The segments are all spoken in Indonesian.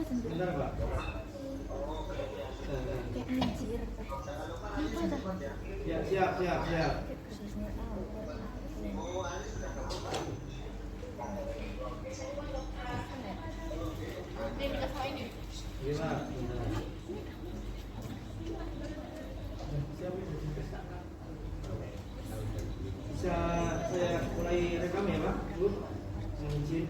Bentar, Pak. Ya, siap. Gimana? Bisa saya mulai rekam ya, Pak? Bu, mohon izin.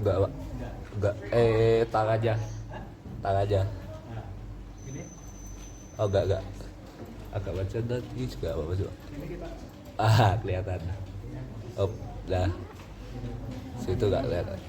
Enggak, Pak. Enggak. Tang aja. Tang aja. Oh, enggak. Agak baca tadi juga apa sih, Pak? Kelihatan. Oh, dah. Situ enggak kelihatan.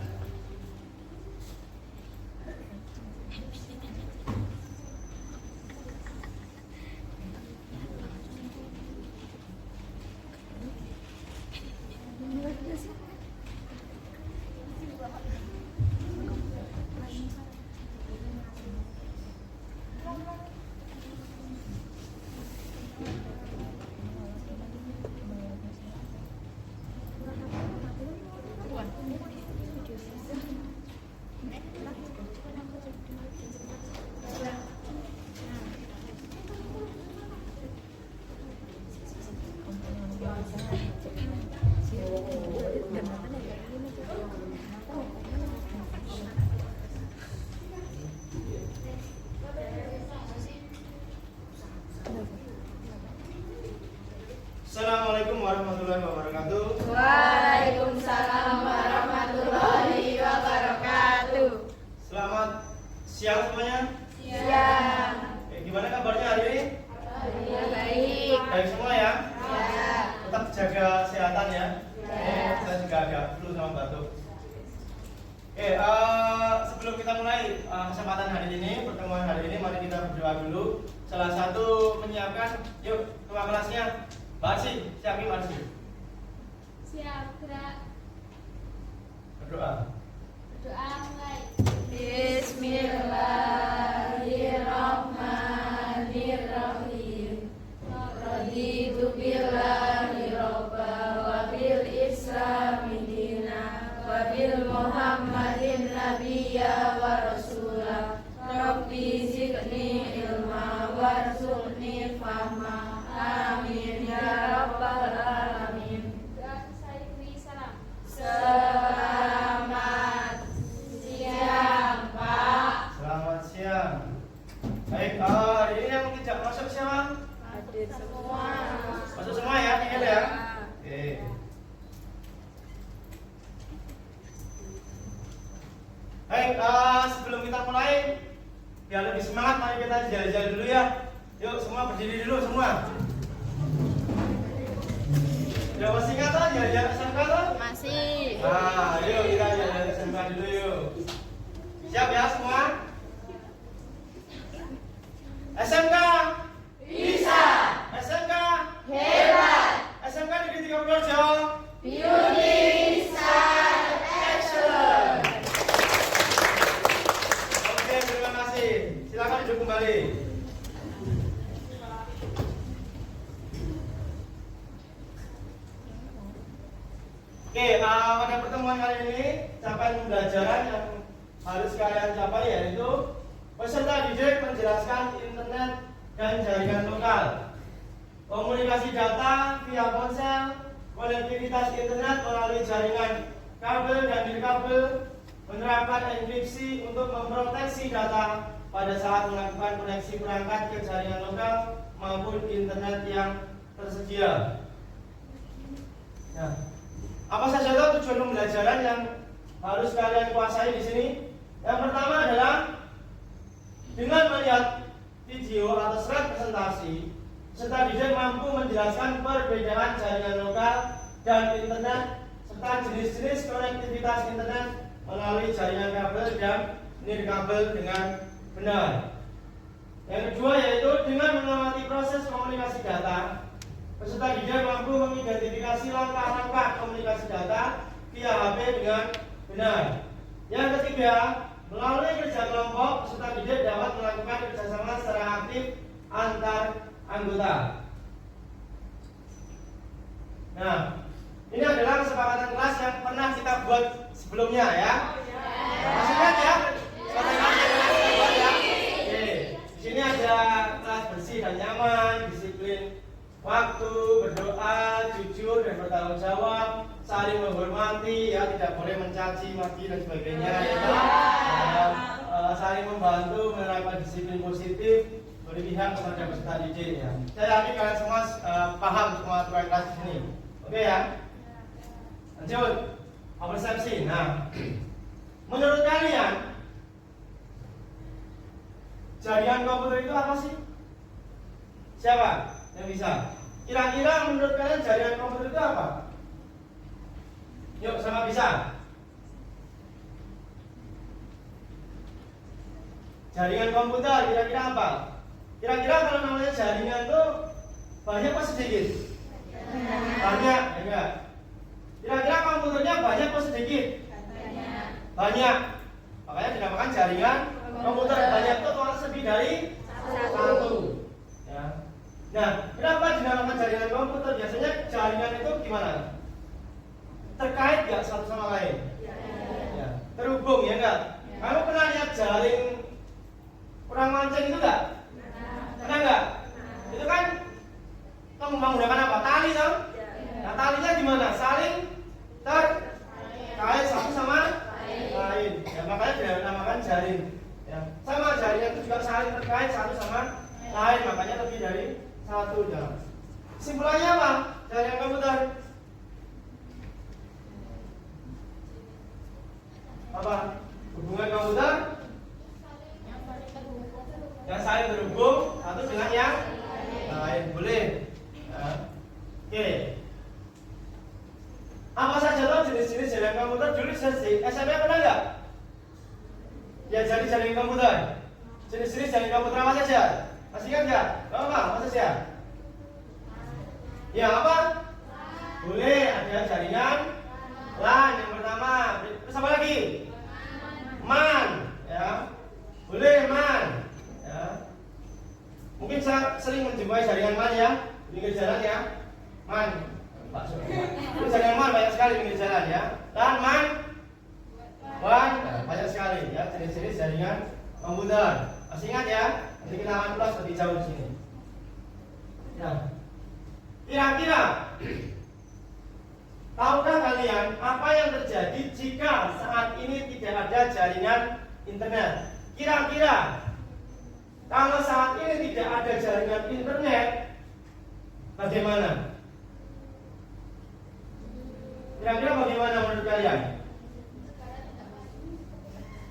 Assalamualaikum warahmatullahi wabarakatuh. Waalaikumsalam warahmatullahi wabarakatuh. Selamat siang semuanya. Siang. Gimana kabarnya hari ini? Baik. Baik semua ya? Ya. Tetap jaga kesehatan ya. Ya. Saya juga agak flu sama batuk. Sebelum kita mulai kesempatan hari ini, pertemuan hari ini, mari kita berdoa dulu. Salah satu menyiapkan, yuk ketua kelasnya. Marsi, siapin Marsi. Siap, gerak. Berdoa. Doa mulai. Bismillahirrahmanirrahim. Raditu billahi robba wa bil islami dina wa bil muhammadin nabiyya wa rasulah. Rabbi zidni ilma warzuqni fahma. Amin ya rabbal alamin. Selamat siang, Pak. Selamat siang. Baik, hari ini yang tidak masuk siapa? Hadir semua. Masuk semua ya, ingat ya. Oke. Baik, sebelum kita mulai, biar lebih semangat, mari kita jalan-jalan dulu ya. Yuk, semua berdiri dulu semua. Udah masih ingat kan jalan-jalan SMK tuh? Masih. Yuk kita jalan-jalan SMK dulu yuk. Siap ya semua? SMK Bisa. SMK Hebat. SMK Negeri 3 Purworejo. Unisa. Excellent. Oke, terima kasih. Silakan duduk kembali. Oke, pada pertemuan kali ini capaian pembelajaran yang harus kalian capai yaitu peserta didik menjelaskan internet dan jaringan lokal, komunikasi data via ponsel, konektivitas internet melalui jaringan kabel dan nirkabel, menerapkan enkripsi untuk memproteksi data pada saat melakukan koneksi perangkat ke jaringan lokal maupun internet yang tersedia. Nah, apa saja tujuan pembelajaran yang harus kalian kuasai di sini? Yang pertama adalah dengan melihat video atau slide presentasi, Peserta didik mampu menjelaskan perbedaan jaringan lokal dan internet serta jenis-jenis konektivitas internet melalui jaringan kabel dan nirkabel dengan benar. Yang kedua yaitu dengan mengamati proses komunikasi data, peserta didik mampu mengidentifikasi langkah-langkah komunikasi data via HP dengan benar. Yang ketiga, melalui kerja kelompok, peserta didik dapat melakukan kerjasama secara aktif antar anggota. Nah, ini adalah kesepakatan kelas yang pernah kita buat sebelumnya ya. Masih ingat ya? Kesepakatan kelas yang pernah kita buat ya. Oke, di sini ada kelas bersih dan nyaman, disiplin waktu, berdoa, jujur dan bertanggung jawab, saling menghormati, ya tidak boleh mencaci, maki dan sebagainya. Ya, saling membantu, menerapkan disiplin positif, berpihak kepada peserta didik ya. Saya yakin kalian semua paham semua aturan kelas di sini. Oke ya. Lanjut. Persepsi. Nah, menurut kalian jaringan komputer itu apa sih? Siapa yang bisa? Kira-kira menurut kalian jaringan komputer itu apa? Yuk sama bisa. Jaringan komputer kira-kira apa? Kira-kira kalau namanya jaringan itu banyak apa sedikit? Banyak, enggak? Kira-kira komputernya banyak apa sedikit? Banyak. Makanya dinamakan jaringan komputer. Banyak itu otomatis lebih dari satu. Ya. Nah, kenapa dinamakan jaringan komputer? Biasanya jaringan itu gimana? Terkait nggak satu sama lain? Ya. Terhubung ya enggak? Kamu pernah lihat jaring orang mancing itu enggak? Pernah enggak? Itu kan kamu menggunakan apa? Tali kan? Nah, talinya gimana? Saling terkait satu sama lain. Ya, makanya dinamakan jaring. Ya. Sama jaringan itu juga saling terkait satu sama lain, makanya lebih dari satu. Ya. Kesimpulannya apa? Jaringan komputer apa? Hubungan komputer yang saling terhubung satu dengan yang lain. Boleh. Ya. Oke. Apa saja tuh jenis-jenis jaringan komputer? Dulu SMP pernah nggak? Ya jadi jaringan komputer. Jenis-jenis jaringan komputer apa saja? Masih ingat nggak? Apa saja? Ya apa? Boleh ada jaringan LAN yang pertama. Terus apa lagi? MAN. Ya. Boleh MAN. Ya. Mungkin saya sering menjumpai jaringan MAN ya di pinggir jalan ya. MAN. Itu jaringan MAN banyak sekali di pinggir jalan ya. Dan MAN banyak sekali ya jenis-jenis jaringan komputer. Masih ingat ya? Nanti kita akan ulas lebih jauh di sini. Ya. Kira-kira tahukah kalian apa yang terjadi jika saat ini tidak ada jaringan internet? Kira-kira kalau saat ini tidak ada jaringan internet, bagaimana? Kira-kira bagaimana menurut kalian?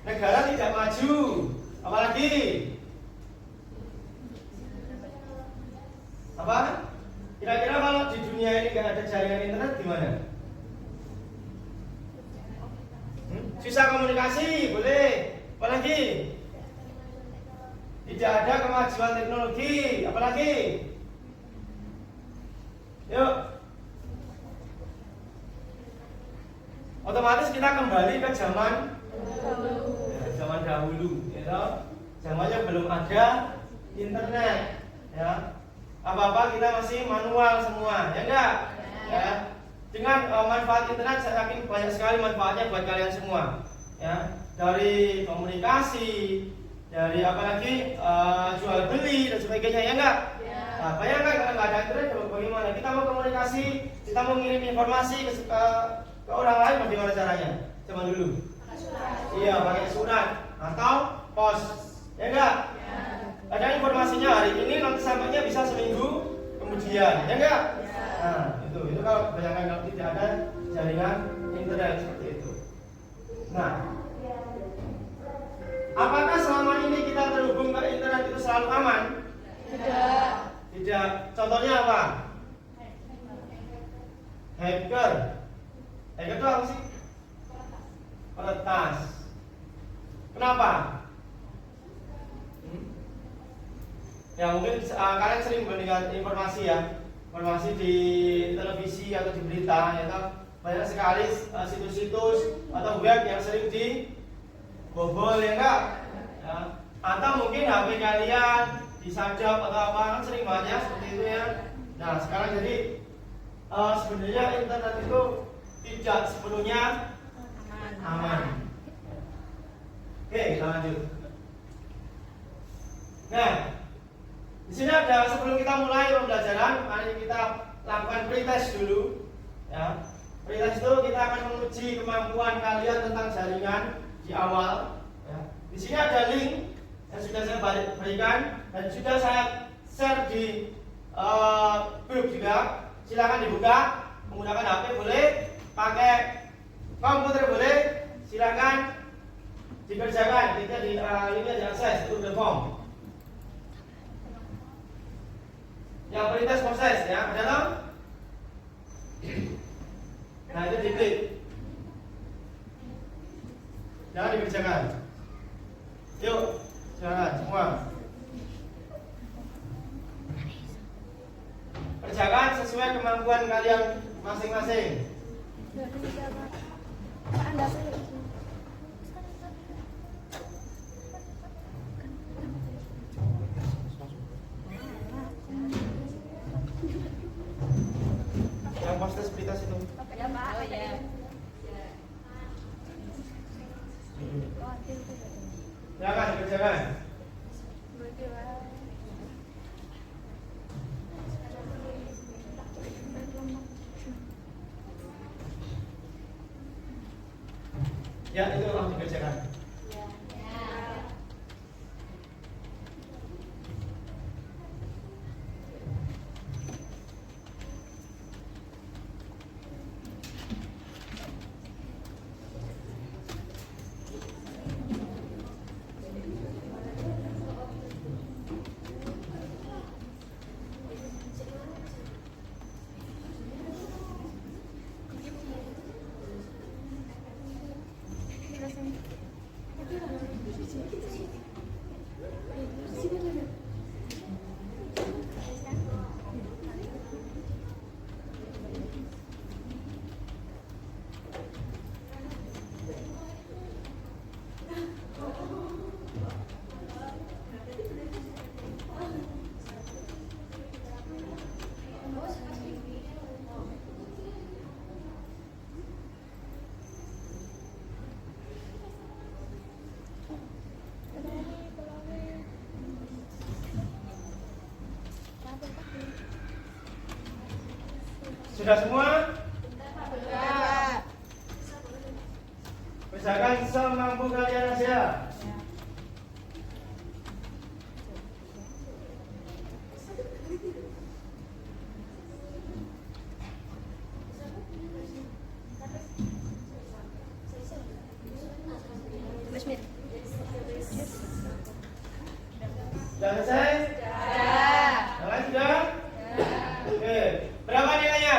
Negara tidak maju, apalagi apa? Kira-kira kalau di dunia ini nggak ada jaringan internet gimana? Susah komunikasi, boleh. Apalagi tidak ada kemajuan teknologi, apalagi? Yuk. Otomatis kita kembali ke zaman dahulu, ya, zamannya belum ada internet, ya. Apa-apa kita masih manual semua, ya enggak? Ya. Dengan manfaat internet saya yakin banyak sekali manfaatnya buat kalian semua, ya. Dari komunikasi, dari apalagi jual beli dan sebagainya, ya enggak? Nah, bayangkan kalau nggak ada internet, bagaimana kita mau komunikasi, kita mau ngirim informasi ke orang lain, bagaimana caranya? Zaman dulu. Iya, pakai surat atau pos, ya enggak? Ada informasinya hari ini, nanti sampainya bisa seminggu kemudian, ya enggak? Nah, itu kalau bayangkan kalau tidak ada jaringan internet seperti itu. Nah, apakah selama ini kita terhubung ke internet itu selalu aman? Tidak. Contohnya apa? Hacker. Hacker itu apa sih? Peretas. Kenapa? Ya mungkin kalian sering mendengar informasi ya, informasi di televisi atau di berita, ya kan? Banyak sekali situs-situs atau web yang sering dibobol, ya enggak? Ya. Atau mungkin HP kalian disajab atau apa, kan sering banyak seperti itu ya. Nah sekarang jadi sebenarnya internet itu tidak sepenuhnya aman. Oke, kita lanjut. Nah, di sini ada, sebelum kita mulai pembelajaran, mari kita lakukan pretest dulu. Ya, pretest itu kita akan menguji kemampuan kalian tentang jaringan di awal. Ya. Di sini ada link yang sudah saya berikan dan sudah saya share di grup juga. Silakan dibuka, menggunakan HP boleh, pakai komputer boleh, silakan dikerjakan. Kita di ini aja akses Google Form. Yang pretest proses ya, ada dong? Nah itu diklik. Jangan dikerjakan. Yuk, silakan semua. Kerjakan sesuai kemampuan kalian masing-masing. Yang proses pritas itu. Ya, Pak. Oh, ya. Silakan dikerjakan. Ya, itu langsung dikerjakan. Sudah semua? Ya. Kerjakan semampu kalian aja. Sudah selesai? Yang lain sudah? Oke. Berapa nilainya?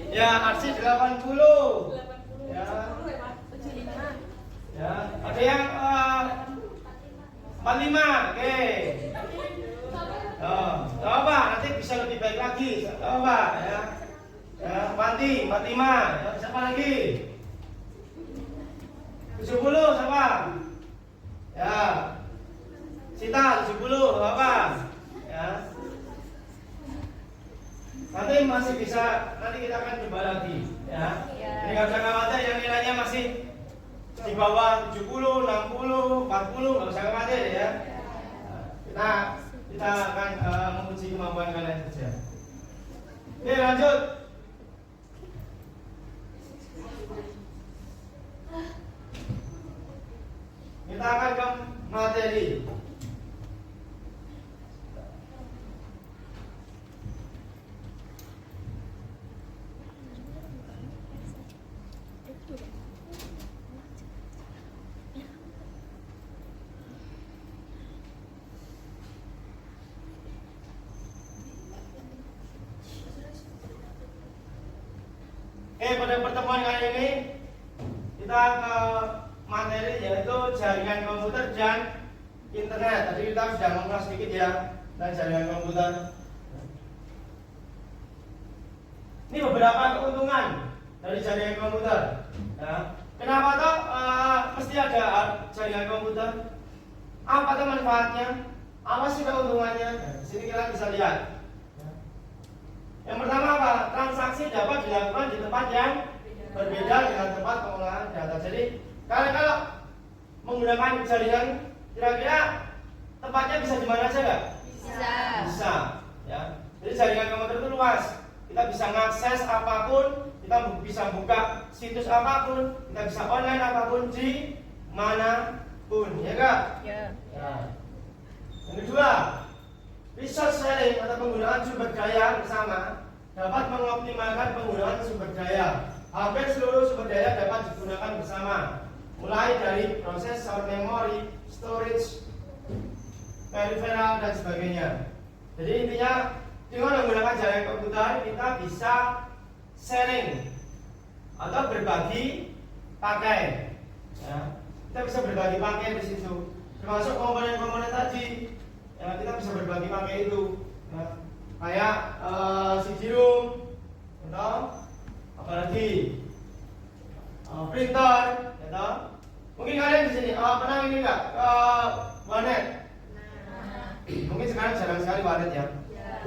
Ya, arsip 80. Ya. Ya, ada yang 45. Oke. Oh, coba nanti bisa lebih baik lagi. Coba ya. Ya, Panti 45. Ya, siapa lagi? 70 siapa? Ya. Sita 70 apa? Ya. Nanti masih bisa, nanti kita akan coba lagi ya. Ini nggak usah khawatir yang nilainya masih di bawah 70, 60, 40, nggak usah khawatir ya. Kita akan menguji kemampuan kalian saja. Oke, lanjut. Kita akan ke materi. Oke, pada pertemuan kali ini kita ke materi yaitu jaringan komputer dan internet. Tadi kita sudah mengulas sedikit ya tentang jaringan komputer. Ini beberapa keuntungan dari jaringan komputer. Ya. Kenapa toh mesti ada jaringan komputer? Apa tuh manfaatnya? Apa sih keuntungannya? Di sini kita bisa lihat. Yang pertama apa? Transaksi dapat dilakukan di tempat yang berbeda dengan tempat pengolahan data. Jadi kalau menggunakan jaringan, kira-kira tempatnya bisa di mana saja nggak? Bisa. Bisa. Ya. Jadi jaringan komputer itu luas. Kita bisa mengakses apapun, kita bisa buka situs apapun, kita bisa online apapun di manapun, ya nggak? Ya. Ya. Yang kedua, resource sharing atau penggunaan sumber daya bersama dapat mengoptimalkan penggunaan sumber daya. Hampir seluruh sumber daya dapat digunakan bersama, mulai dari prosesor, memori, storage, peripheral dan sebagainya. Jadi intinya dengan menggunakan jaringan komputer kita bisa sharing atau berbagi pakai. Ya. Kita bisa berbagi pakai di situ, termasuk komponen-komponen tadi. Ya, kita bisa berbagi pakai itu. Ya. Kayak CD-ROM, atau apalagi printer, ya. Mungkin kalian di sini pernah ini nggak ke warnet? Mungkin sekarang jarang sekali warnet ya.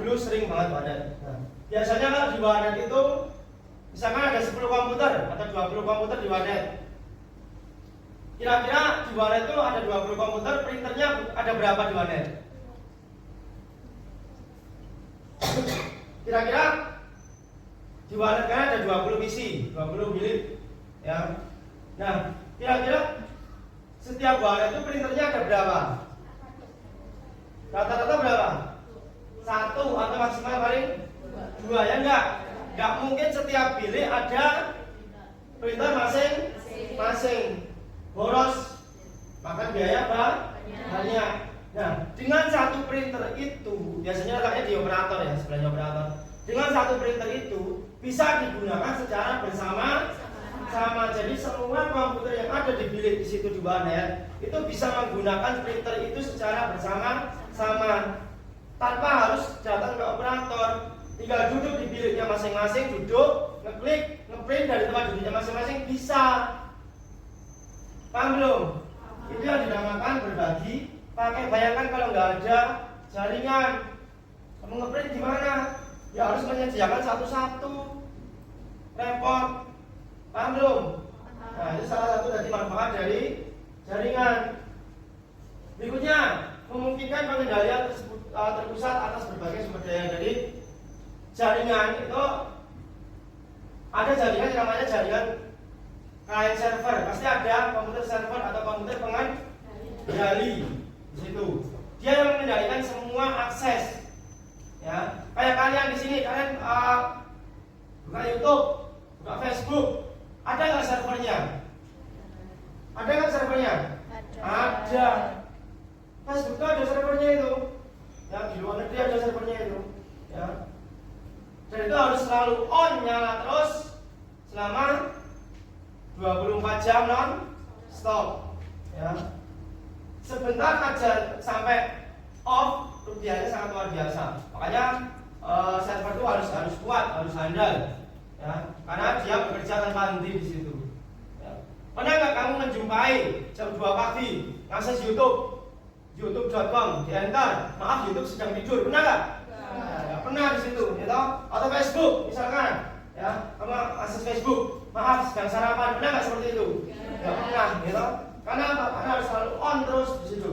Dulu sering banget warnet. Nah, biasanya kalau di warnet itu misalkan ada 10 komputer atau 20 komputer di warnet. Kira-kira di warnet itu ada 20 komputer, printernya ada berapa di warnet? Kira-kira di warnet kan ada 20 PC, 20 bilik ya. Nah, kira-kira setiap warnet itu printernya ada berapa? Rata-rata berapa? 1 atau maksimal paling 2 ya enggak mungkin setiap bilik ada printer masing-masing. Boros, makan biaya banyak. Nah, dengan satu printer itu biasanya letaknya di operator ya, sebelahnya operator. Dengan satu printer itu bisa digunakan secara bersama-sama. Jadi semua komputer yang ada di bilik di situ di warnet itu bisa menggunakan printer itu secara bersama-sama. Tanpa harus datang ke operator, tinggal duduk di biliknya masing-masing, duduk, ngeklik, ngeprint dari tempat duduknya masing-masing bisa. Paham belum? Itu yang dinamakan berbagi pakai. Bayangkan kalau nggak ada jaringan, kamu ngeprint gimana? Ya harus menyediakan satu-satu, repot. Paham belum? Nah, itu salah satu dari manfaat dari jaringan. Berikutnya, memungkinkan pengendalian tersebut terpusat atas berbagai sumber daya. Jadi jaringan itu ada jaringan yang namanya jaringan client server. Pasti ada komputer server atau komputer pengendali di situ. Dia yang mengendalikan semua akses. Ya, kayak kalian di sini, kalian buka YouTube, buka Facebook, ada nggak servernya? Ada nggak servernya? Ada. Facebook itu ada servernya itu. Ya, di luar negeri ada servernya itu. Ya. Dan itu harus selalu on, nyala terus selama 24 jam non stop. Ya. Sebentar aja sampai off, rupiahnya sangat luar biasa. Makanya server itu harus kuat, harus handal. Ya. Karena dia bekerja tanpa henti di situ. Ya. Pernah nggak kamu menjumpai jam 2 pagi ngakses YouTube.com, di enter, maaf YouTube sedang tidur, pernah nggak? Ya, pernah di situ, ya toh? Atau Facebook, misalkan, ya, kamu akses Facebook, maaf sedang sarapan, pernah nggak seperti itu? Ya pernah, ya toh? Karena apa? Karena harus selalu on terus di situ,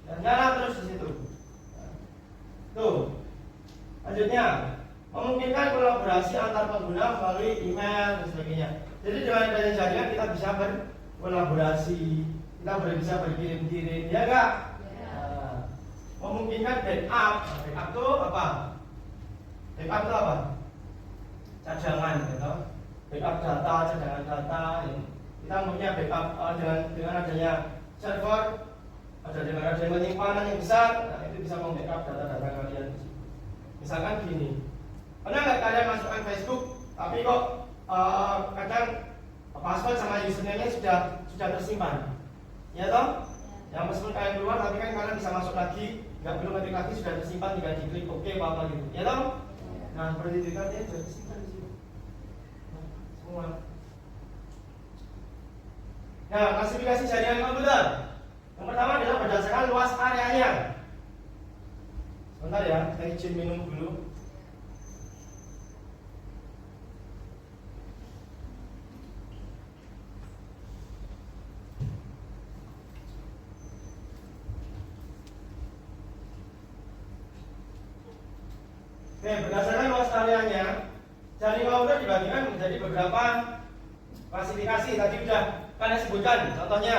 dan nyala terus di situ. Tuh, lanjutnya, memungkinkan kolaborasi antar pengguna melalui email dan sebagainya. Jadi dengan adanya jaringan kita bisa berkolaborasi, kita bisa berkirim-kirim, ya enggak? Memungkinkan backup. Backup itu apa? Backup itu apa? Cadangan, gitu. Backup data, cadangan data. Kita punya backup dengan adanya server, dengan adanya penyimpanan yang besar. Nah, itu bisa membackup data-data kalian. Misalkan gini, pernah nggak kalian masukkan Facebook, tapi kok kadang password sama username-nya sudah tersimpan, ya toh? Yang meskipun kalian keluar, tapi kan kalian bisa masuk lagi, nggak perlu ngetik lagi, sudah tersimpan, tinggal diklik OK apa gitu, ya toh? Nah, seperti itu kan dia sudah tersimpan di sini. Nah, semua. Nah, klasifikasi jaringan komputer. Yang pertama adalah berdasarkan luas areanya. Sebentar ya, saya izin minum dulu. Oke, berdasarkan luas areanya, jaringan komputer dibagikan menjadi beberapa klasifikasi. Tadi sudah kalian sebutkan contohnya,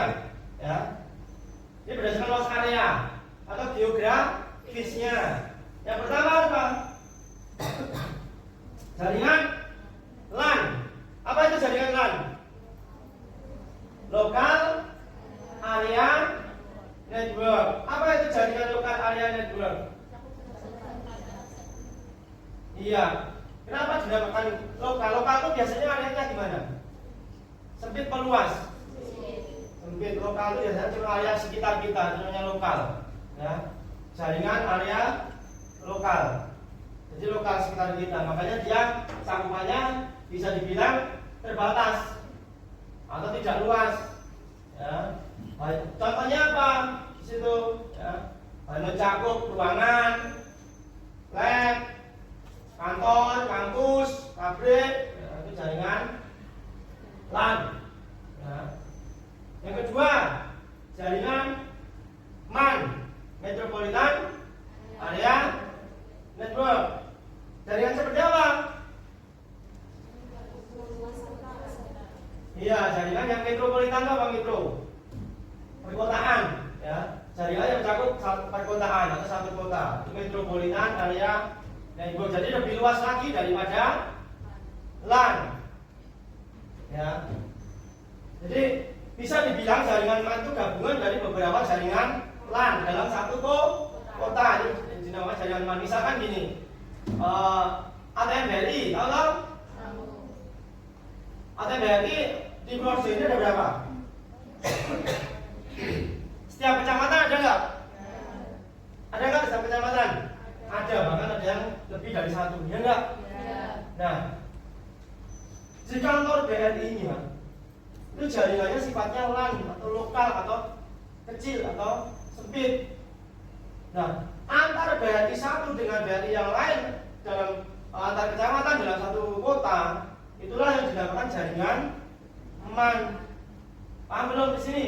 ya. Ini berdasarkan luas area atau geografisnya. Yang pertama apa? Jaringan LAN. Apa itu jaringan LAN? Local Area Network. Apa itu jaringan Local Area Network? Iya. Kenapa dinamakan lokal? Lokal itu biasanya areanya di mana? Sempit peluas. Sempit. Lokal itu biasanya cuma area sekitar kita, namanya lokal. Ya. Jaringan area lokal. Jadi lokal sekitar kita. Makanya dia cakupannya bisa dibilang terbatas atau tidak luas. Ya. Contohnya apa? Di situ ya. Mencakup ruangan, lab, kantor, kampus, pabrik, ya, itu jaringan LAN. Ya. Yang kedua, jaringan MAN, Metropolitan Area Network. Jaringan seperti apa? Iya, jaringan yang metropolitan apa metro? Perkotaan, ya. Jaringan yang mencakup perkotaan atau satu kota. Itu metropolitan area network. Jadi lebih luas lagi daripada LAN. Ya. Jadi bisa dibilang jaringan MAN itu gabungan dari beberapa jaringan LAN dalam satu kota. Ini dinamakan jaringan MAN. Misalkan gini, ATM BRI, tahu nggak? ATM BRI di Purworejo ini ada berapa? Setiap kecamatan ada nggak? Ada nggak setiap kecamatan? Ada, bahkan ada yang lebih dari satu, ya nggak? Nah, di kantor BRI-nya itu jaringannya sifatnya LAN atau lokal atau kecil atau sempit. Nah, antara BRI satu dengan BRI yang lain dalam antar kecamatan dalam satu kota, itulah yang dinamakan jaringan MAN. Paham belum di sini?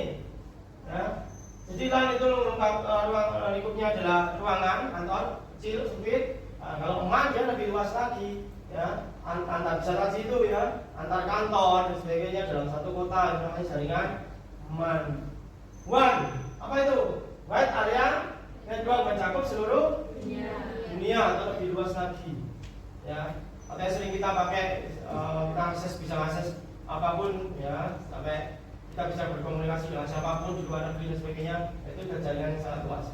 Ya. Jadi LAN itu ruang lingkupnya adalah ruangan kantor kecil sempit. Nah, kalau MAN dia lebih luas lagi, ya. Antar bisa tadi itu ya, antar kantor dan sebagainya dalam satu kota, itu namanya jaringan MAN. WAN, apa itu? Wide Area Network, mencakup seluruh dunia atau lebih luas lagi, ya. Atau yang sering kita pakai, kita bisa akses apapun, ya, sampai kita bisa berkomunikasi dengan siapapun di luar negeri dan sebagainya. Itu adalah jaringan yang sangat luas,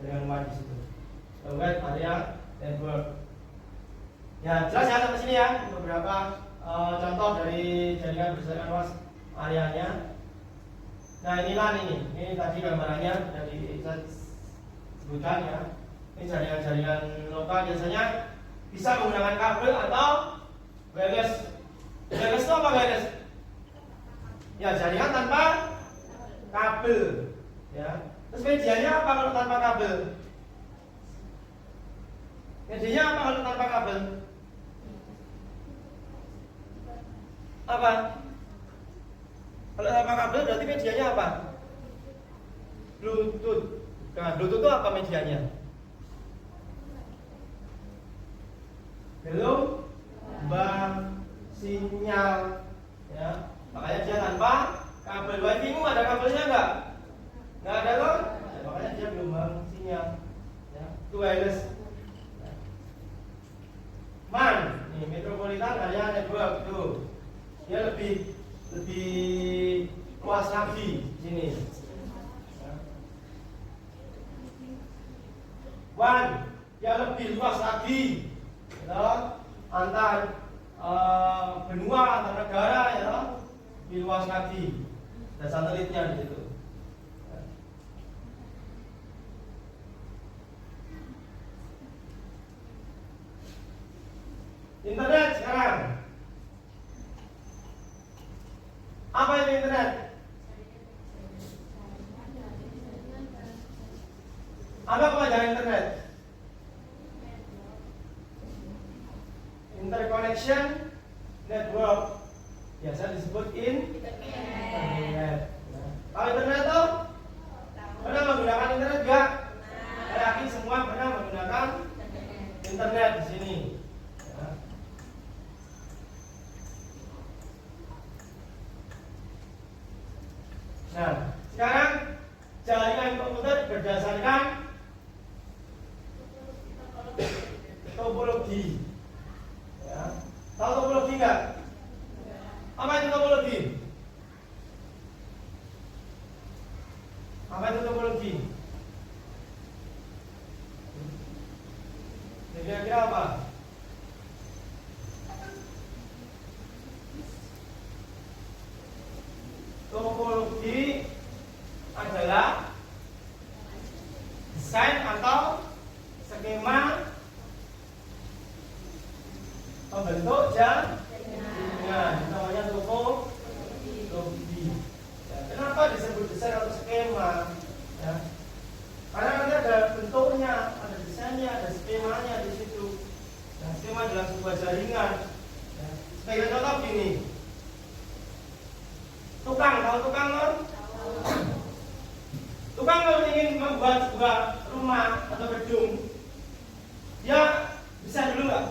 jaringan WAN di situ. Wide Area Network. Ya, jelas ya sampai sini ya beberapa contoh dari jaringan berdasarkan luas areanya. Nah, ini LAN ini tadi gambarannya dari saya sebutkan ya. Ini jaringan-jaringan lokal biasanya bisa menggunakan kabel atau wireless. Wireless itu apa wireless? Ya, jaringan tanpa kabel. Ya. Terus medianya apa kalau tanpa kabel? Medianya apa kalau tanpa kabel? Apa? Kalau tanpa kabel berarti medianya apa? Bluetooth. Nah, Bluetooth itu apa medianya? Gelombang sinyal, ya. Makanya dia tanpa kabel. Wifi-mu ada kabelnya nggak? Nggak ada kan? Ya, makanya dia gelombang sinyal, ya. Itu wireless. MAN, nih Metropolitan Area Network itu dia lebih luas lagi sini. WAN dia lebih luas lagi, ya. Antar benua antar negara ya, lebih luas lagi. Dan satelitnya di situ. Internet sekarang. Apa itu internet? Apa kepanjangan internet? Interconnection network. Biasa disebut internet. Kalau internet tuh pernah menggunakan internet enggak? Saya yakin semua pernah menggunakan internet di sini. Nah, sekarang jaringan komputer berdasarkan topologi. Ya. Tahu topologi nggak? Apa itu topologi? Apa itu topologi? Kira-kira apa? Topologi adalah desain atau skema pembentuk jaringan. Namanya topologi. Ya, kenapa disebut desain atau skema? Ya. Karena nanti ada bentuknya, ada desainnya, ada skemanya di situ. Nah, skema dalam sebuah jaringan. Ya. Sebagai contoh gini. Tukang, tahu tukang kan? Tukang kalau ingin membuat sebuah rumah atau gedung, dia desain dulu nggak?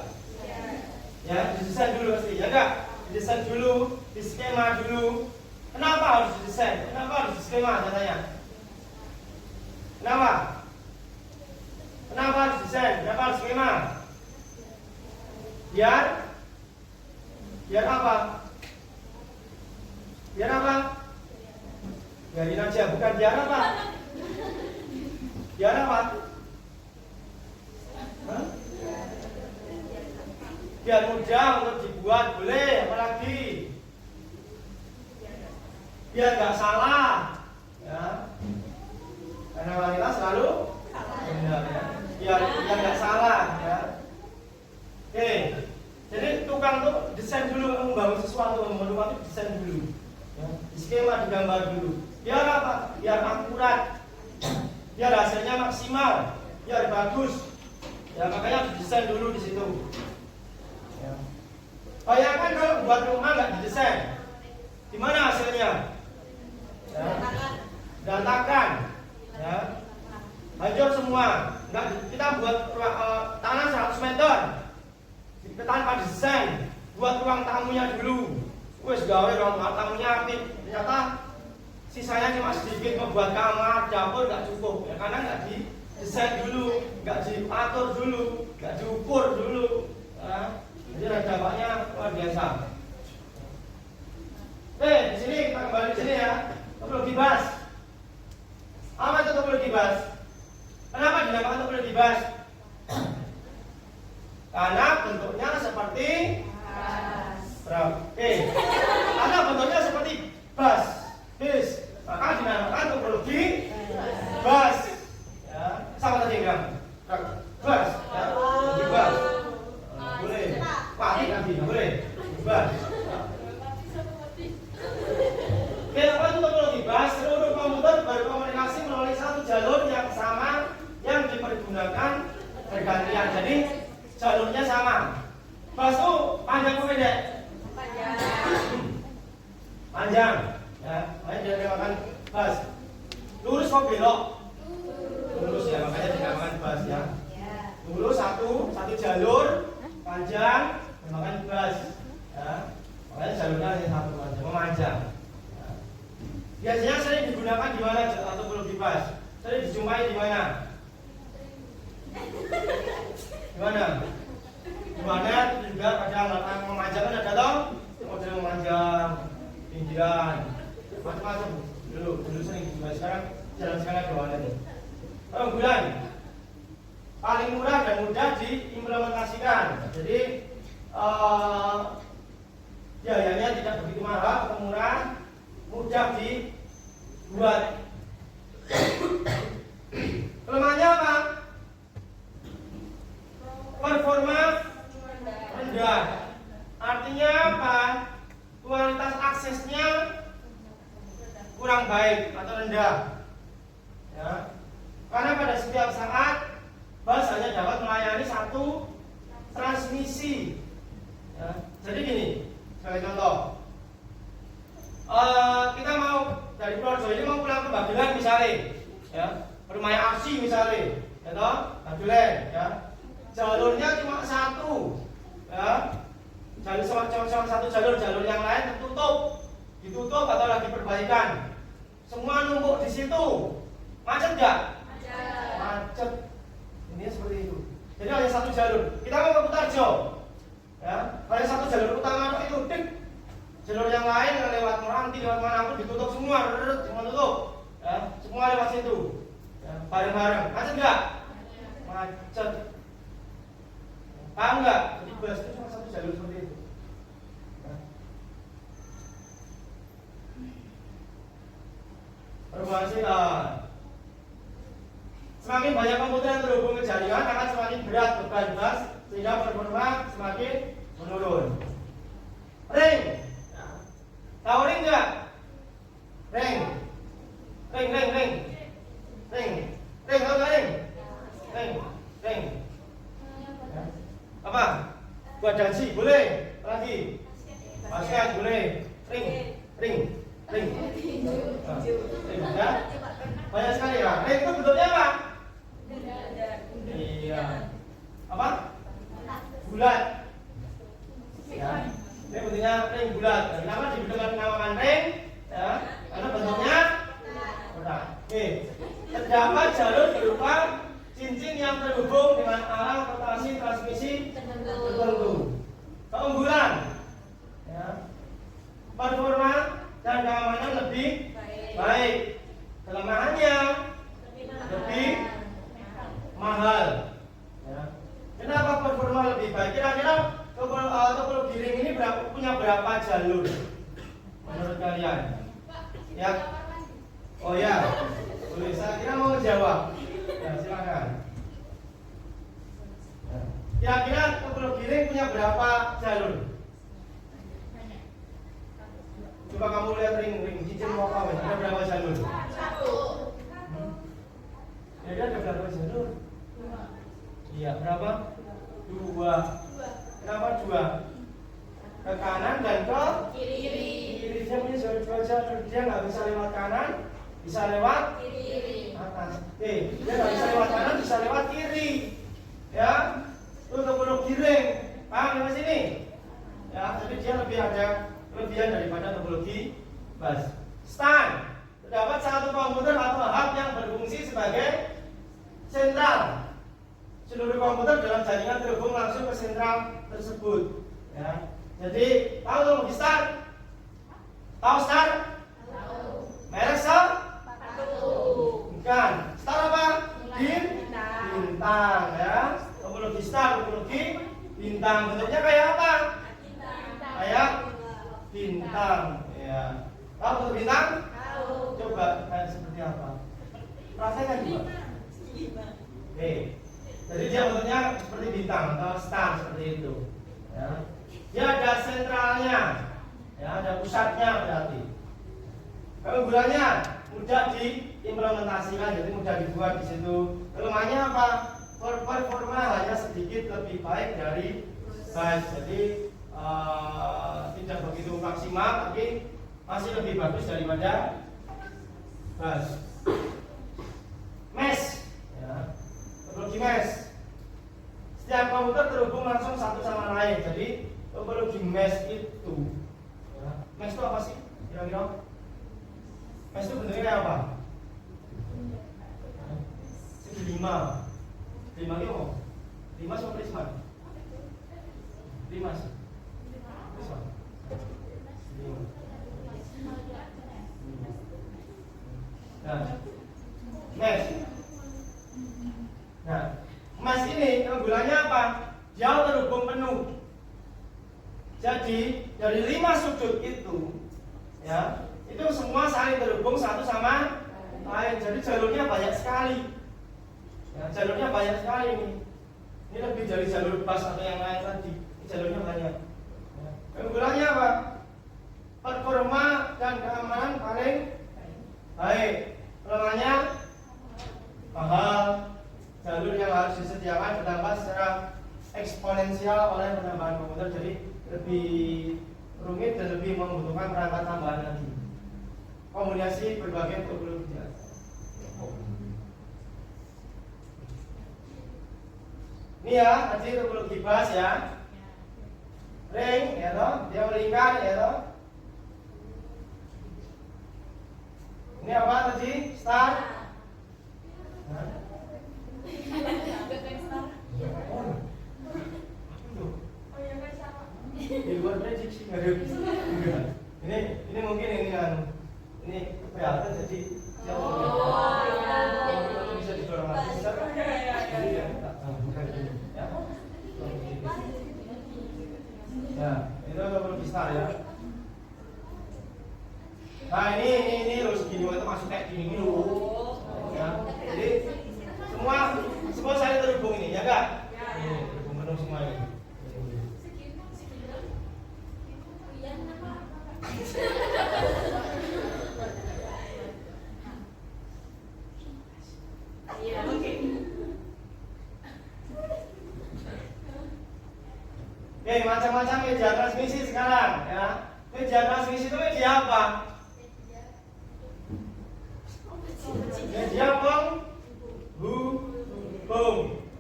Ya, didesain dulu pasti, ya nggak? Didesain dulu, di skema dulu. Kenapa harus didesain? Kenapa harus di skema katanya? Kenapa? Kenapa harus desain? Kenapa harus skema? Biar apa? Biar apa? Biarin aja, bukan biar apa? Biar apa? Hah? Biar mudah untuk dibuat, boleh, apalagi biar nggak salah, ya. Karena wanita selalu benar, ya. Biar nggak salah, ya. Oke, jadi tukang tuh desain dulu, membangun sesuatu, membangun rumah itu desain dulu. Ya, di skema digambar dulu. Biar apa? Biar akurat. Biar hasilnya maksimal, biar bagus. Ya, makanya didesain dulu di situ. Ya. Bayangkan kalau buat rumah nggak didesain, gimana hasilnya? Ya. Berantakan. Ya. Hancur semua. Nggak, kita buat tanah 100 meter. Tanpa desain, buat ruang tamunya dulu. Wes gawe ruang tamunya apik, ternyata sisanya cuma sedikit, membuat kamar, dapur nggak cukup, ya karena nggak didesain dulu, nggak diatur dulu, nggak diukur dulu, ya. Jadi dampaknya luar biasa. Oke, di sini kita kembali di sini ya, topologi bus. Apa itu topologi bus? Kenapa dinamakan topologi bus? Karena bentuknya seperti oke. Karena bentuknya seperti bus, bis, maka dinamakan topologi bus. Ya, sama tadi kan? Bus, ya, topologi bus. Boleh. Pasti nanti, boleh. Bus. Oke, apa itu topologi bus? Seluruh komputer berkomunikasi melalui satu jalur yang sama yang dipergunakan bergantian. Jadi jalurnya sama. Bus itu panjang atau pendek? Panjang, ya. Makanya dia dinamakan bus. Lurus atau belok? Lurus ya, makanya dinamakan bus ya. Lurus satu jalur panjang, dinamakan bus. Ya. Makanya jalurnya hanya satu saja, memanjang. Ya. Biasanya sering digunakan di mana topologi bus? Sering dijumpai di mana? Di mana? Di mana juga kadang alat memanjang kan ada toh? Model memanjang, pinggiran, macam-macam. Dulu sering dijumpai, sekarang jarang sekali ada warna ini. Penggunaan paling murah dan mudah diimplementasikan. Jadi biayanya tidak begitu mahal atau murah, mudah dibuat. Kelemahannya apa? Performa rendah. Artinya apa? Kualitas aksesnya kurang baik atau rendah. Ya. Karena pada setiap saat bus hanya dapat melayani satu transmisi. Ya. Jadi gini, sebagai contoh, kita mau dari Pulau Jawa ini mau pulang ke Bagilan misalnya, ya, Rumahnya Aksi misalnya, ya toh, Bagilan, ya, jalurnya cuma satu, ya, cuma satu jalur yang lain ditutup atau lagi perbaikan, semua numpuk di situ, macet nggak? Macet. Ini seperti itu. Jadi hanya satu jalur. Kita mau ke Kutarjo, ya, hanya satu jalur utama itu, jalur yang lain lewat Meranti, lewat manapun ditutup semua, semua tutup, ya, semua lewat situ, ya, bareng-bareng. Macet nggak? Macet. Paham nggak? Jadi bus itu cuma satu jalur seperti itu. Ya. Perluasan. Semakin banyak komputer yang terhubung ke jaringan akan semakin berat beban bus sehingga performa semakin menurun. Ring. Tahu ring nggak? Ring. Tahu nggak ring? Ring. Ya. Apa? Buat dansi boleh. Lagi. Basket boleh. Ring. Ya. Banyak sekali ya. Ring itu bentuknya apa? Iya. Apa? Bulat. Ya. Ini bentuknya ring bulat. Kenapa dinamakan ring? Ya, karena bentuknya kotak. Oke. Terdapat jalur berupa cincin yang terhubung dengan arah rotasi transmisi tertentu. Keunggulan, ya, performa dan keamanan lebih baik. Kelemahannya lebih mahal. Ya. Kenapa performa lebih baik? Kira-kira topologi ring ini punya berapa jalur menurut kalian? Ya. Oh ya, boleh. Saya kira mau jawab. Ya, silakan. Ya. Kira-kira topologi ring punya berapa jalur? Coba kamu lihat ring cincin mau apa? Ada berapa jalur? Ya, ada berapa jalur? Iya, berapa? 2. Kenapa 2? Ke kanan dan ke kiri. Dia punya dua jalur. Dia nggak bisa lewat kanan, bisa lewat kiri. Atas. Dia nggak bisa lewat kanan, bisa lewat kiri. Ya, itu topologi ring. Paham di sini? Ya, jadi dia lebih ada kelebihan daripada topologi bus. Stand. Terdapat satu komputer atau hub yang berfungsi sebagai sentral. Seluruh komputer dalam jaringan terhubung langsung ke sentral tersebut. Ya. Jadi tahu topologi star? Tahu star? Tahu. Merek star? Bukan. Star apa? Bintang. Ya. Topologi star, topologi bintang. Bentuknya kayak apa? Kayak bintang. Ya. Tahu bentuk bintang? Tahu. Coba kayak seperti apa? Praktekkan juga. Oke. Jadi dia bentuknya seperti bintang atau star seperti itu. Ya. Dia ada sentralnya, ya, ada pusatnya berarti. Keunggulannya mudah diimplementasikan, jadi mudah dibuat di situ. Kelemahannya apa? Performa hanya sedikit lebih baik dari bus, jadi tidak begitu maksimal, tapi masih lebih bagus daripada bus. Mesh, ya. Topologi mesh. Setiap komputer terhubung langsung satu sama lain. Jadi topologi mesh itu, ya. Mesh itu apa sih? Kira-kira? Mesh itu bentuknya kayak apa? Segi 5. 5 itu apa? 5 sama prisma? 5 sih. Prisma. 5. Nah, mesh. Nah, mesh ini keunggulannya apa? Dia terhubung penuh. Jadi dari 5 sudut itu, ya, itu semua saling terhubung satu sama lain. Jadi jalurnya banyak sekali. Ya, jalurnya banyak sekali nih. Ini lebih dari jalur bus atau yang lain tadi. Ini jalurnya banyak. Ya. Keunggulannya apa? Performa dan keamanan paling baik. Kelemahannya mahal. Jalur yang harus disediakan bertambah secara eksponensial oleh penambahan komputer, jadi lebih rumit dan lebih membutuhkan perangkat tambahan lagi. Kombinasi berbagai teknologi. Ini ya, tadi teknologi bus ya. Ring, ya toh, dia melingkar, ya toh. Ini apa tadi? Start. Nah. Di luar prediksi nggak ada. Ini mungkin ini kan ini kelihatan jadi bisa didorong lagi. Ya, itu teknologi besar ya. Nah ini loh segini itu masuk kayak gini loh. Ya, jadi semua saling terhubung ini ya enggak? Ini terhubung penuh semua ini. Oke, macam-macam media transmisi sekarang ya. Media transmisi itu media apa? Media penghubung,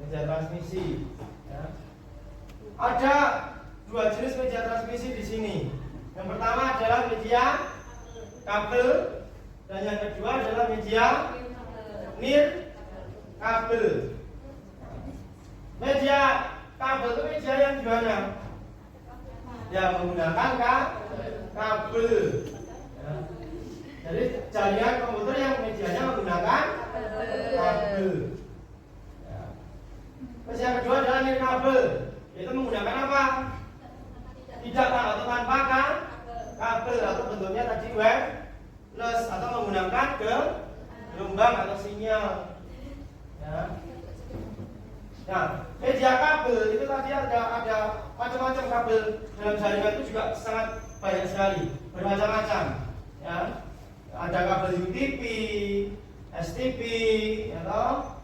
media transmisi. Ya. Ada 2 jenis media transmisi di sini. Yang pertama adalah media kabel dan yang kedua adalah media nirkabel. Media kabel itu media yang gimana? Ya menggunakan kabel. Ya. Jadi jaringan komputer yang medianya menggunakan kabel. Ya. Terus yang kedua adalah nirkabel, yaitu menggunakan apa? Tidak atau tanpa kabel atau bentuknya tadi wireless atau menggunakan gelombang atau sinyal. Ya. Nah, media kabel itu tadi ada macam-macam kabel dalam jaringan itu juga sangat banyak sekali, bermacam-macam. Ya, ada kabel UTP, STP, ya toh,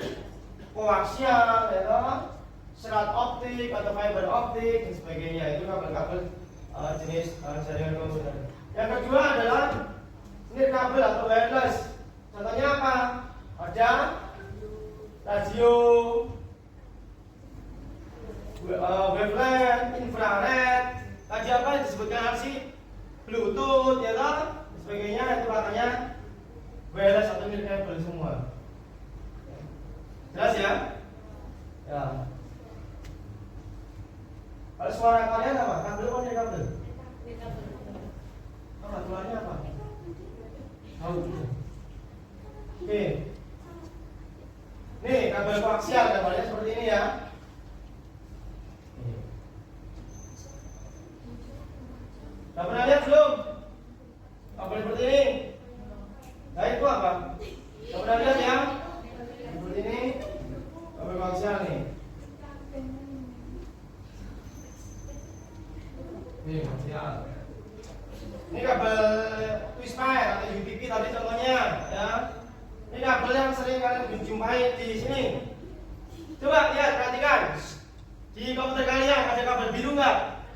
koaksial, ya toh, serat optik atau fiber optik dan sebagainya. Itu kabel-kabel jenis jaringan komputer. Yang kedua adalah nirkabel atau wireless. Contohnya apa? Ada radio, wavelength, infrared, tadi apa yang disebutkan sih? Bluetooth, ya toh, dan sebagainya. Itu katanya wireless atau nirkabel semua. Jelas ya? Ya. Kalau suara kalian apa? Kabel atau nirkabel? Apa keluarnya apa? Tahu. Oke. Nih kabel koaksial gambarnya seperti ini ya. Udah pernah lihat belum? Kabel seperti ini. Nah itu apa? Udah pernah lihat ya? Seperti ini. Kabel koaksial nih. Ini koaksial. Ini kabel Twismire atau UTP tadi contohnya ya. Ini kabel yang sering kalian jumpai di sini. Coba lihat, perhatikan. Di komputer kalian ada kabel biru nggak?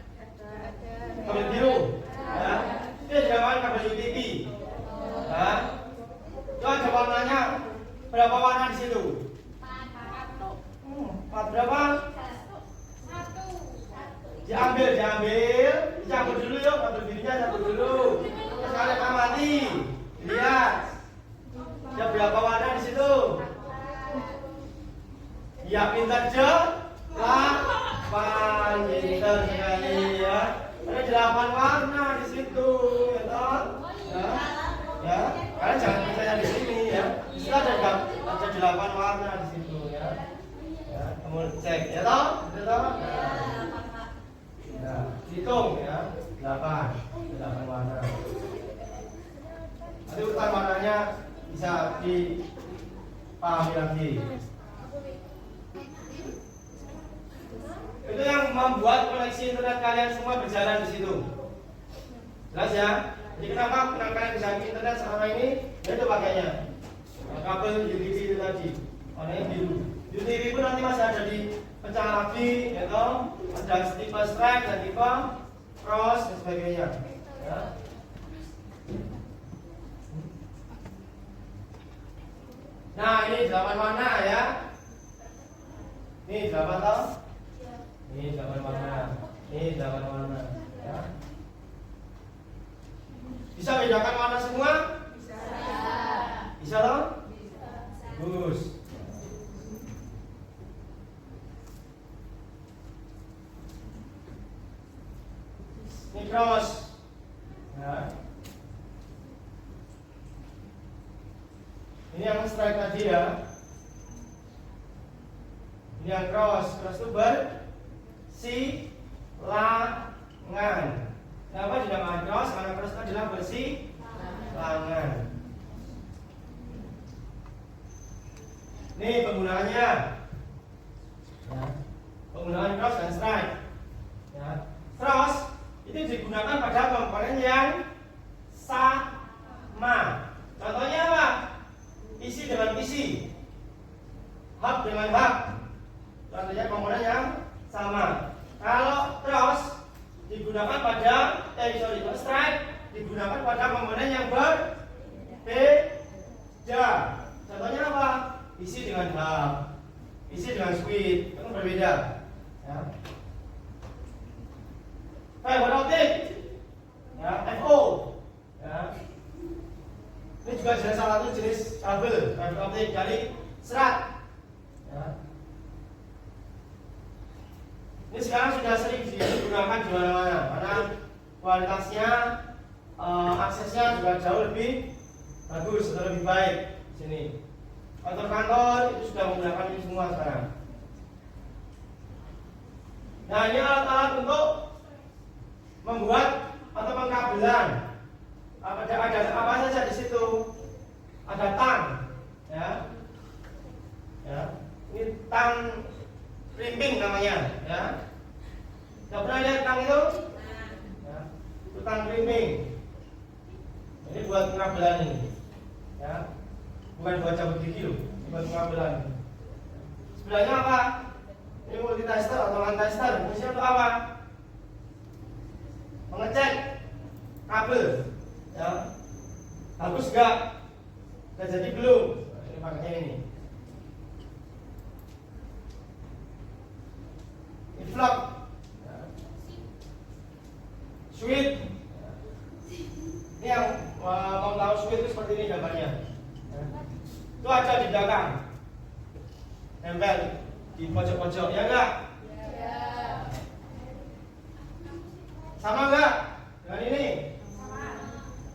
Kabel biru. Ya. Ini dinamakan kabel UTP. Ya. Coba ada warnanya. Berapa warna di situ? 4 berapa? Diambil, dicampur dulu yuk, kabel birunya campur dulu. Terus kalian amati, lihat. Ada berapa warna di situ? Ya pintar pintar sekali ya. Ada 8 warna di situ, ya toh? Ya, kalian jangan percaya di sini ya. Di situ ada 8 warna di situ ya. Ya, kamu cek, ya toh? Ya toh? Nah, itu hitung ya, 8 warna. Nanti urutan warnanya bisa dipahami lagi. Itu yang membuat koneksi internet kalian semua berjalan di situ. Jelas ya? Jadi kenapa kalian bisa ke internet selama ini? Ya itu pakainya kabel UTV itu tadi, warnanya biru. UTV pun nanti masih ada di pecah lagi, yaitu ada tipe strike dan tipe cross dan sebagainya. Ya. Nah ini 8 warna ya. Ini 8 toh? Ini 8 warna. Ini 8 warna. Ya. Bisa bedakan warna semua? Bisa. Bisa toh? Bisa. Bagus. Ini cross. Ya. Ini yang strike tadi ya. Ini yang cross. Cross itu bersilangan. Kenapa dinamakan cross? Karena cross itu adalah bersilangan. Ini penggunaannya. Ya. Penggunaan cross dan strike. Ya. Cross itu digunakan pada komponen yang sama. Contohnya apa? PC dengan PC, hub dengan hub. Contohnya komponen yang sama. Kalau cross digunakan pada strike digunakan pada komponen yang berbeda. Contohnya apa? PC dengan hub, PC dengan switch, itu berbeda. Ya. Fiber optic, ya, FO, ya. Ini juga jenis salah satu jenis kabel fiber optic dari serat. Ya. Ini sekarang sudah sering digunakan di mana-mana karena kualitasnya, aksesnya juga jauh lebih bagus atau lebih baik di sini. Kantor-kantor itu sudah menggunakan ini semua sekarang. Nah ini alat-alat untuk membuat atau pengkabelan. Ada apa saja di situ? Ada tang, ya, ya. Ini tang crimping namanya, ya. Tidak pernah lihat tang itu? Ya. Itu tang crimping. Ini buat pengkabelan ini, ya. Bukan buat cabut gigi loh, ini buat pengkabelan. Sebelahnya apa? Ini multitester atau tester. Ini untuk apa? Mengecek kabel, ya, bagus nggak jadi belum. Ini pakainya ini. Ini vlog, ya. Switch, ya. Ini yang mau tahu switch itu seperti ini gambarnya. Ya. Itu ada di belakang, nempel di pojok-pojok, ya enggak? Sama enggak dengan ini? Sama.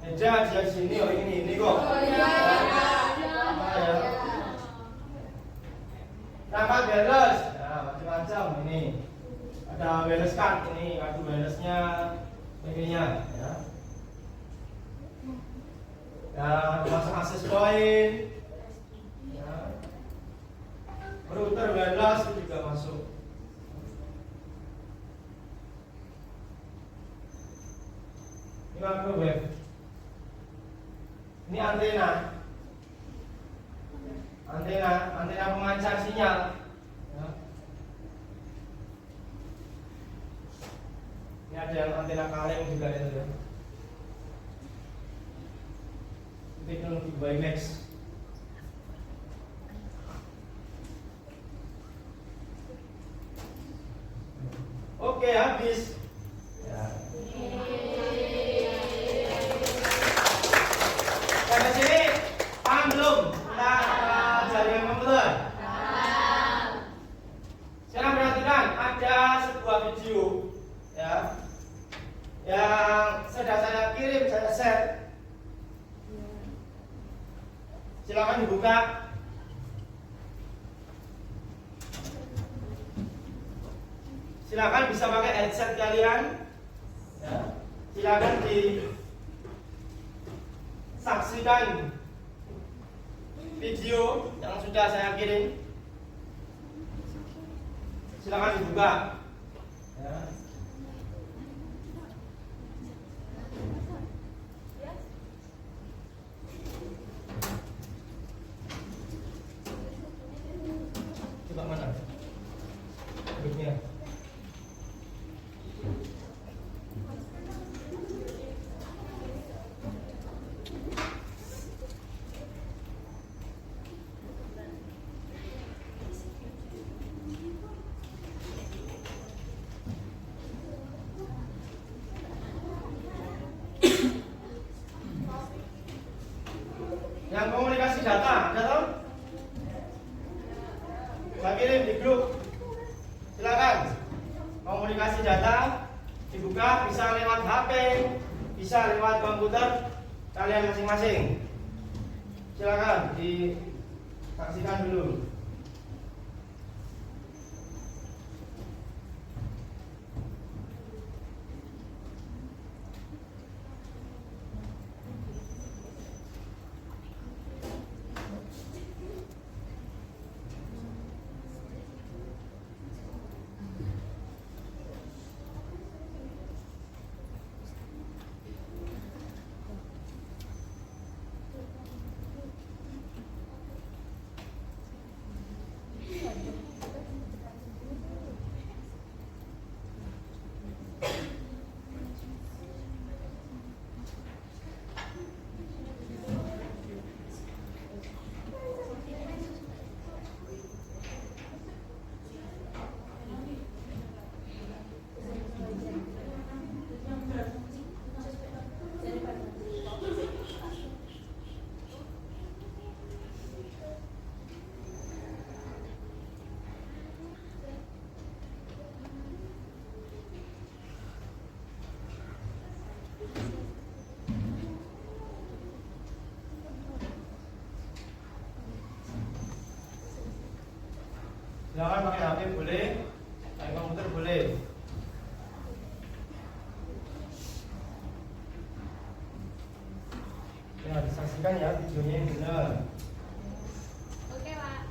Di sini, oh ini kok. Sama ya. Perangkat wireless, nah macam-macam ini. Ada wireless card ini, kartu wirelessnya, sebagainya. Ya. Ya, masuk akses point. Ya. Router wireless itu juga masuk. Ini microwave. Ini antena pemancar sinyal. Ya. Ini ada yang antena kaleng juga itu. Ya. Teknologi WiMAX. Oke, habis. Ya. Sampai sini paham belum tentang jaringan komputer? Sekarang perhatikan, ada sebuah video ya yang sudah saya kirim, saya share. Silakan dibuka. Silakan bisa pakai headset kalian Ya. Silakan disaksikan video yang sudah saya kirim. Silakan dibuka. Ya. Coba mana? Berikutnya. Yang komunikasi data, ada tahu? Saya kirim di grup. Silakan. Komunikasi data dibuka, bisa lewat HP, bisa lewat komputer kalian masing-masing. Silakan disaksikan dulu. Silakan pakai HP boleh, pakai komputer boleh. Ya, disaksikan ya videonya yang benar. Oke, Pak.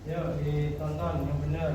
Yuk ditonton yang benar.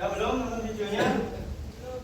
Ya belum nonton videonya? Belum.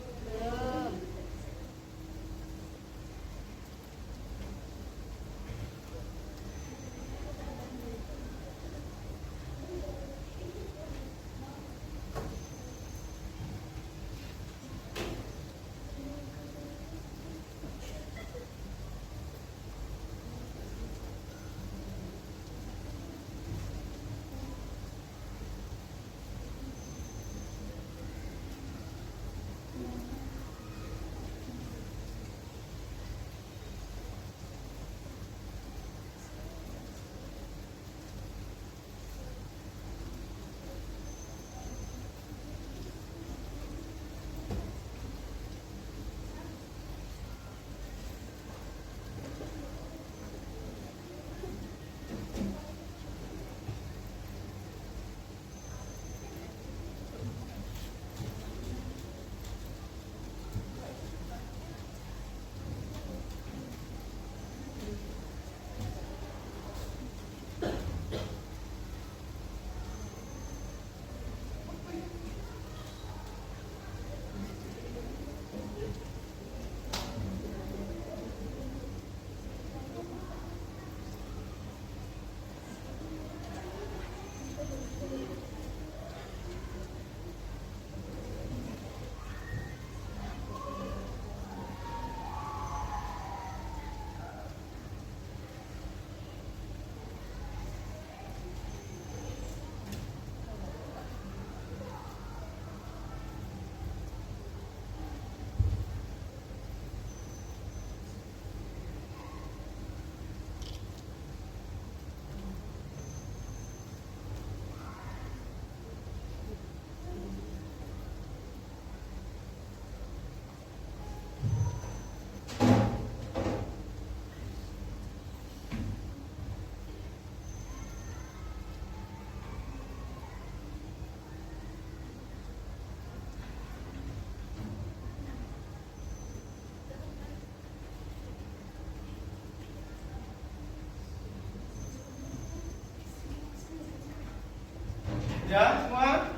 Ya semua?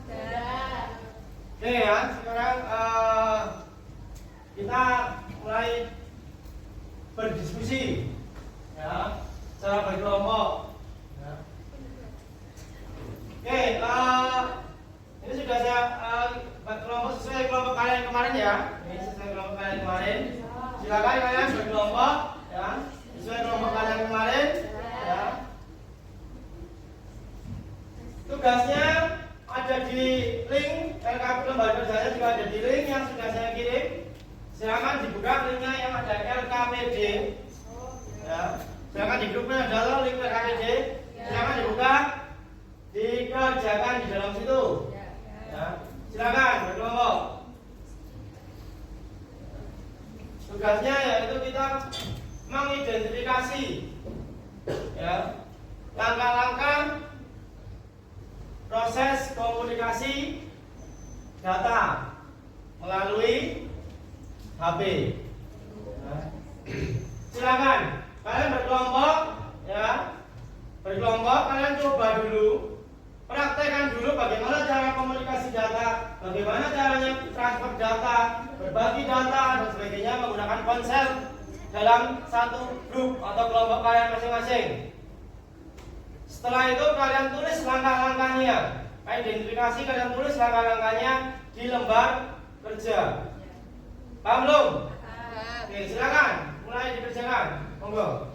Sudah. Oke ya, sekarang kita mulai berdiskusi ya, secara berkelompok. Ya. Oke, ini sudah saya berkelompok sesuai kelompok kalian kemarin ya. Ini sesuai kelompok kalian kemarin. Silakan kalian berkelompok ya, sesuai kelompok kalian kemarin ya. Tugasnya ada di link LKP lembaga kerjanya juga ada di link yang sudah saya kirim. Silakan dibuka linknya yang ada LKPD. Ya, silakan di grupnya adalah link LKPD. Silakan dibuka, dikerjakan di dalam situ. Ya, silakan berkelompok. Tugasnya yaitu kita mengidentifikasi ya langkah-langkah proses komunikasi data melalui HP. Nah, silakan kalian berkelompok ya, berkelompok kalian coba dulu, praktekkan dulu bagaimana cara komunikasi data, bagaimana caranya transfer data, berbagi data dan sebagainya menggunakan ponsel dalam satu grup atau kelompok kalian masing-masing. Setelah itu kalian tulis langkah-langkahnya, identifikasi kalian tulis langkah-langkahnya di lembar kerja. Paham belum? Oke, silakan mulai dikerjakan. Monggo.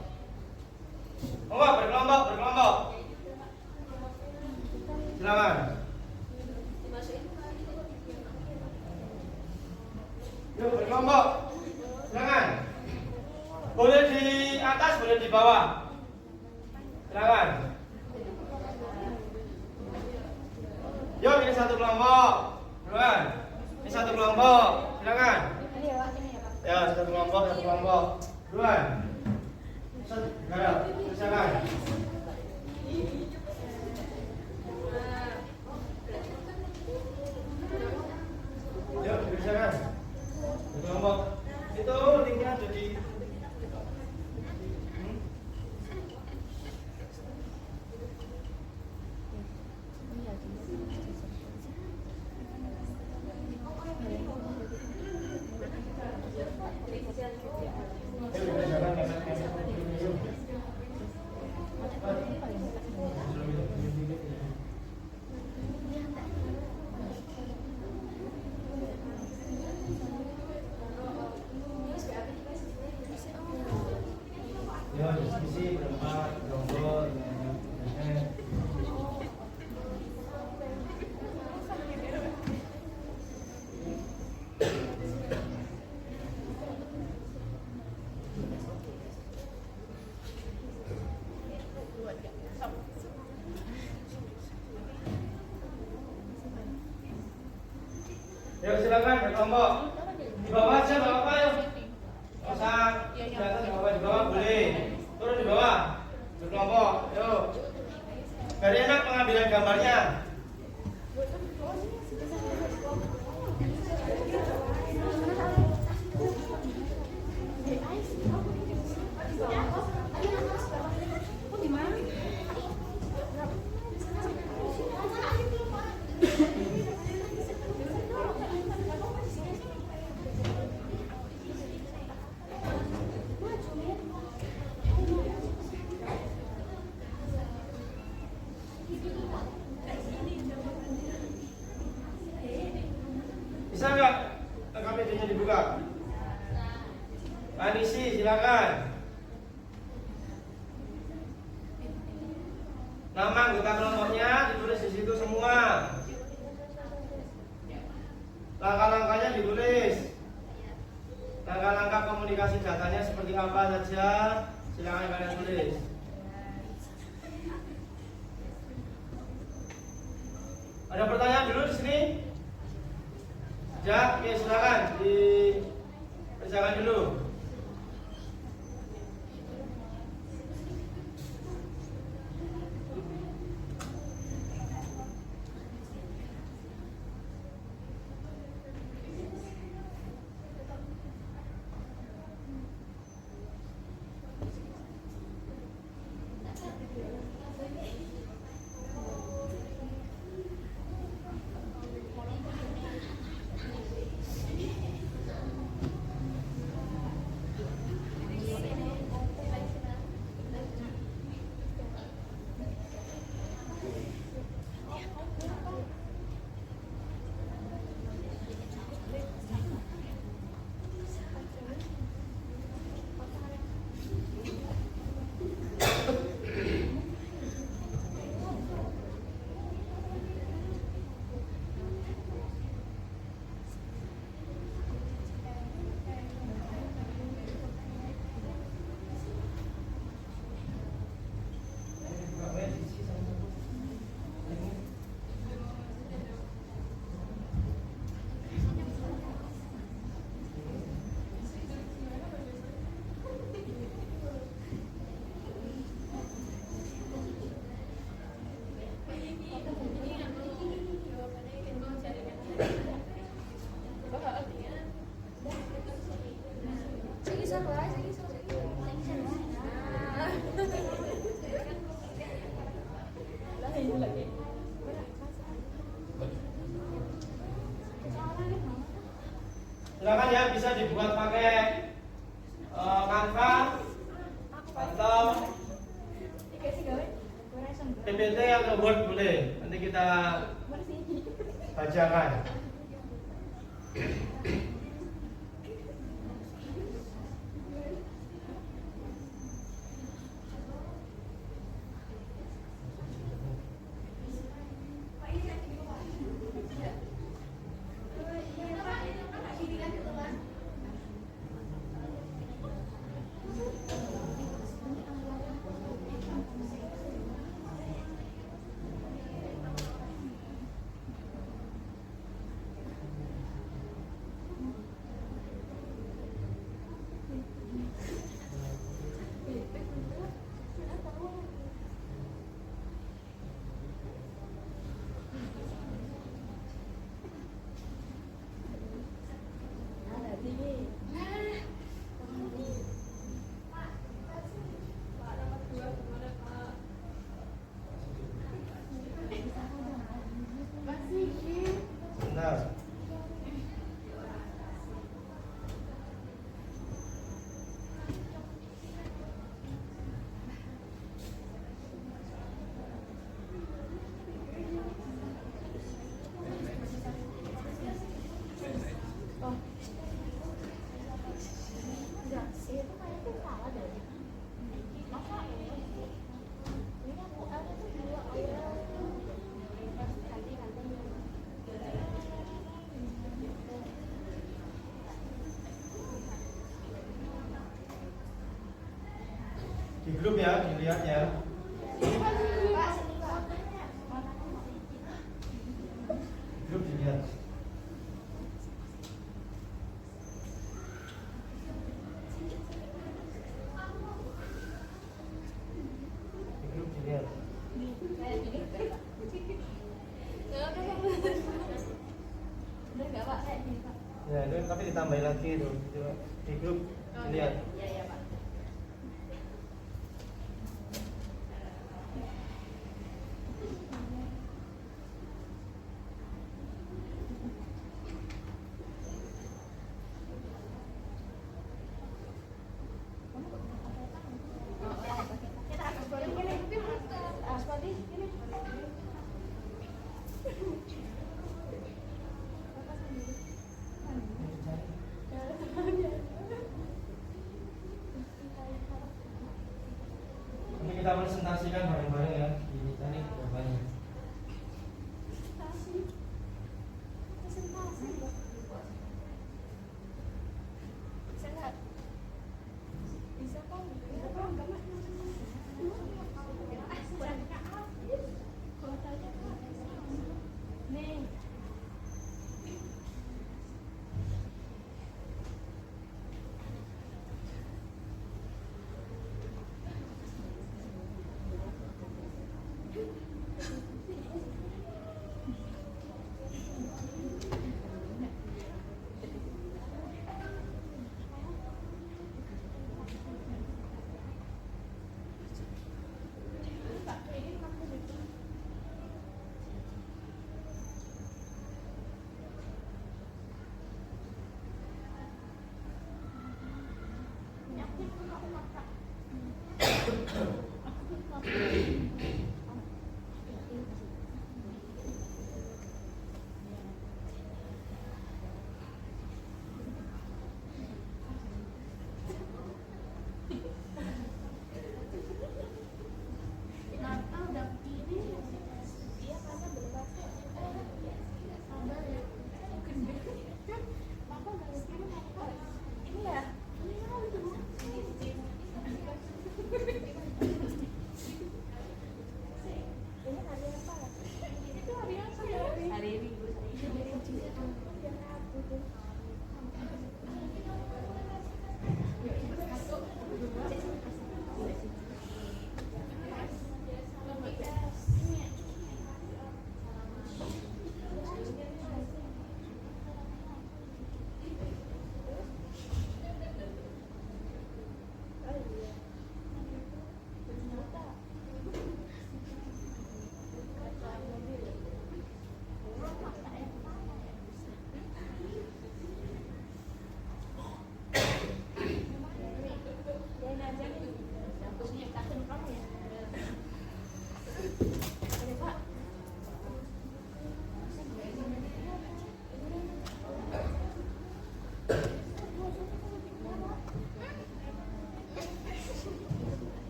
Monggo berkelompok. Silakan. Yuk berkelompok. Silakan. Boleh di atas, boleh di bawah. Silakan. Yuk ini satu kelompok. Duluan. Ini satu kelompok. Silakan. Ya, satu kelompok. Duluan. Garap. Silakan. Yuk, silakan. Kelompok. Itu linknya ada di Yuk silakan berkelompok. Di bawah aja nggak apa-apa yuk. Pasang di atas nggak apa-apa, di bawah boleh. Turun di bawah. Berkelompok. Yuk. Biar enak pengambilan gambarnya. Bisa nggak KPD-nya dibuka? Anisi silakan. Nama anggota kelompoknya ditulis di situ semua. Langkah-langkahnya ditulis. Langkah-langkah komunikasi datanya seperti apa saja, silakan kalian tulis. Ada pertanyaan dulu di sini? Ya, oke silakan dikerjakan dulu. Silakan ya, bisa dibuat pakai Canva atau PPT atau Word boleh. Nanti kita bacakan. Sebentar. Di grup ya, dilihat ya. Grup dilihat. Ya, itu tapi ditambahin lagi itu. Coba di grup lihat. Iya, iya, Pak. Kita akan boleh gini. Aspati gini. Nanti kita presentasikan bareng-bareng ya. Ini tadi jawabannya. Nih.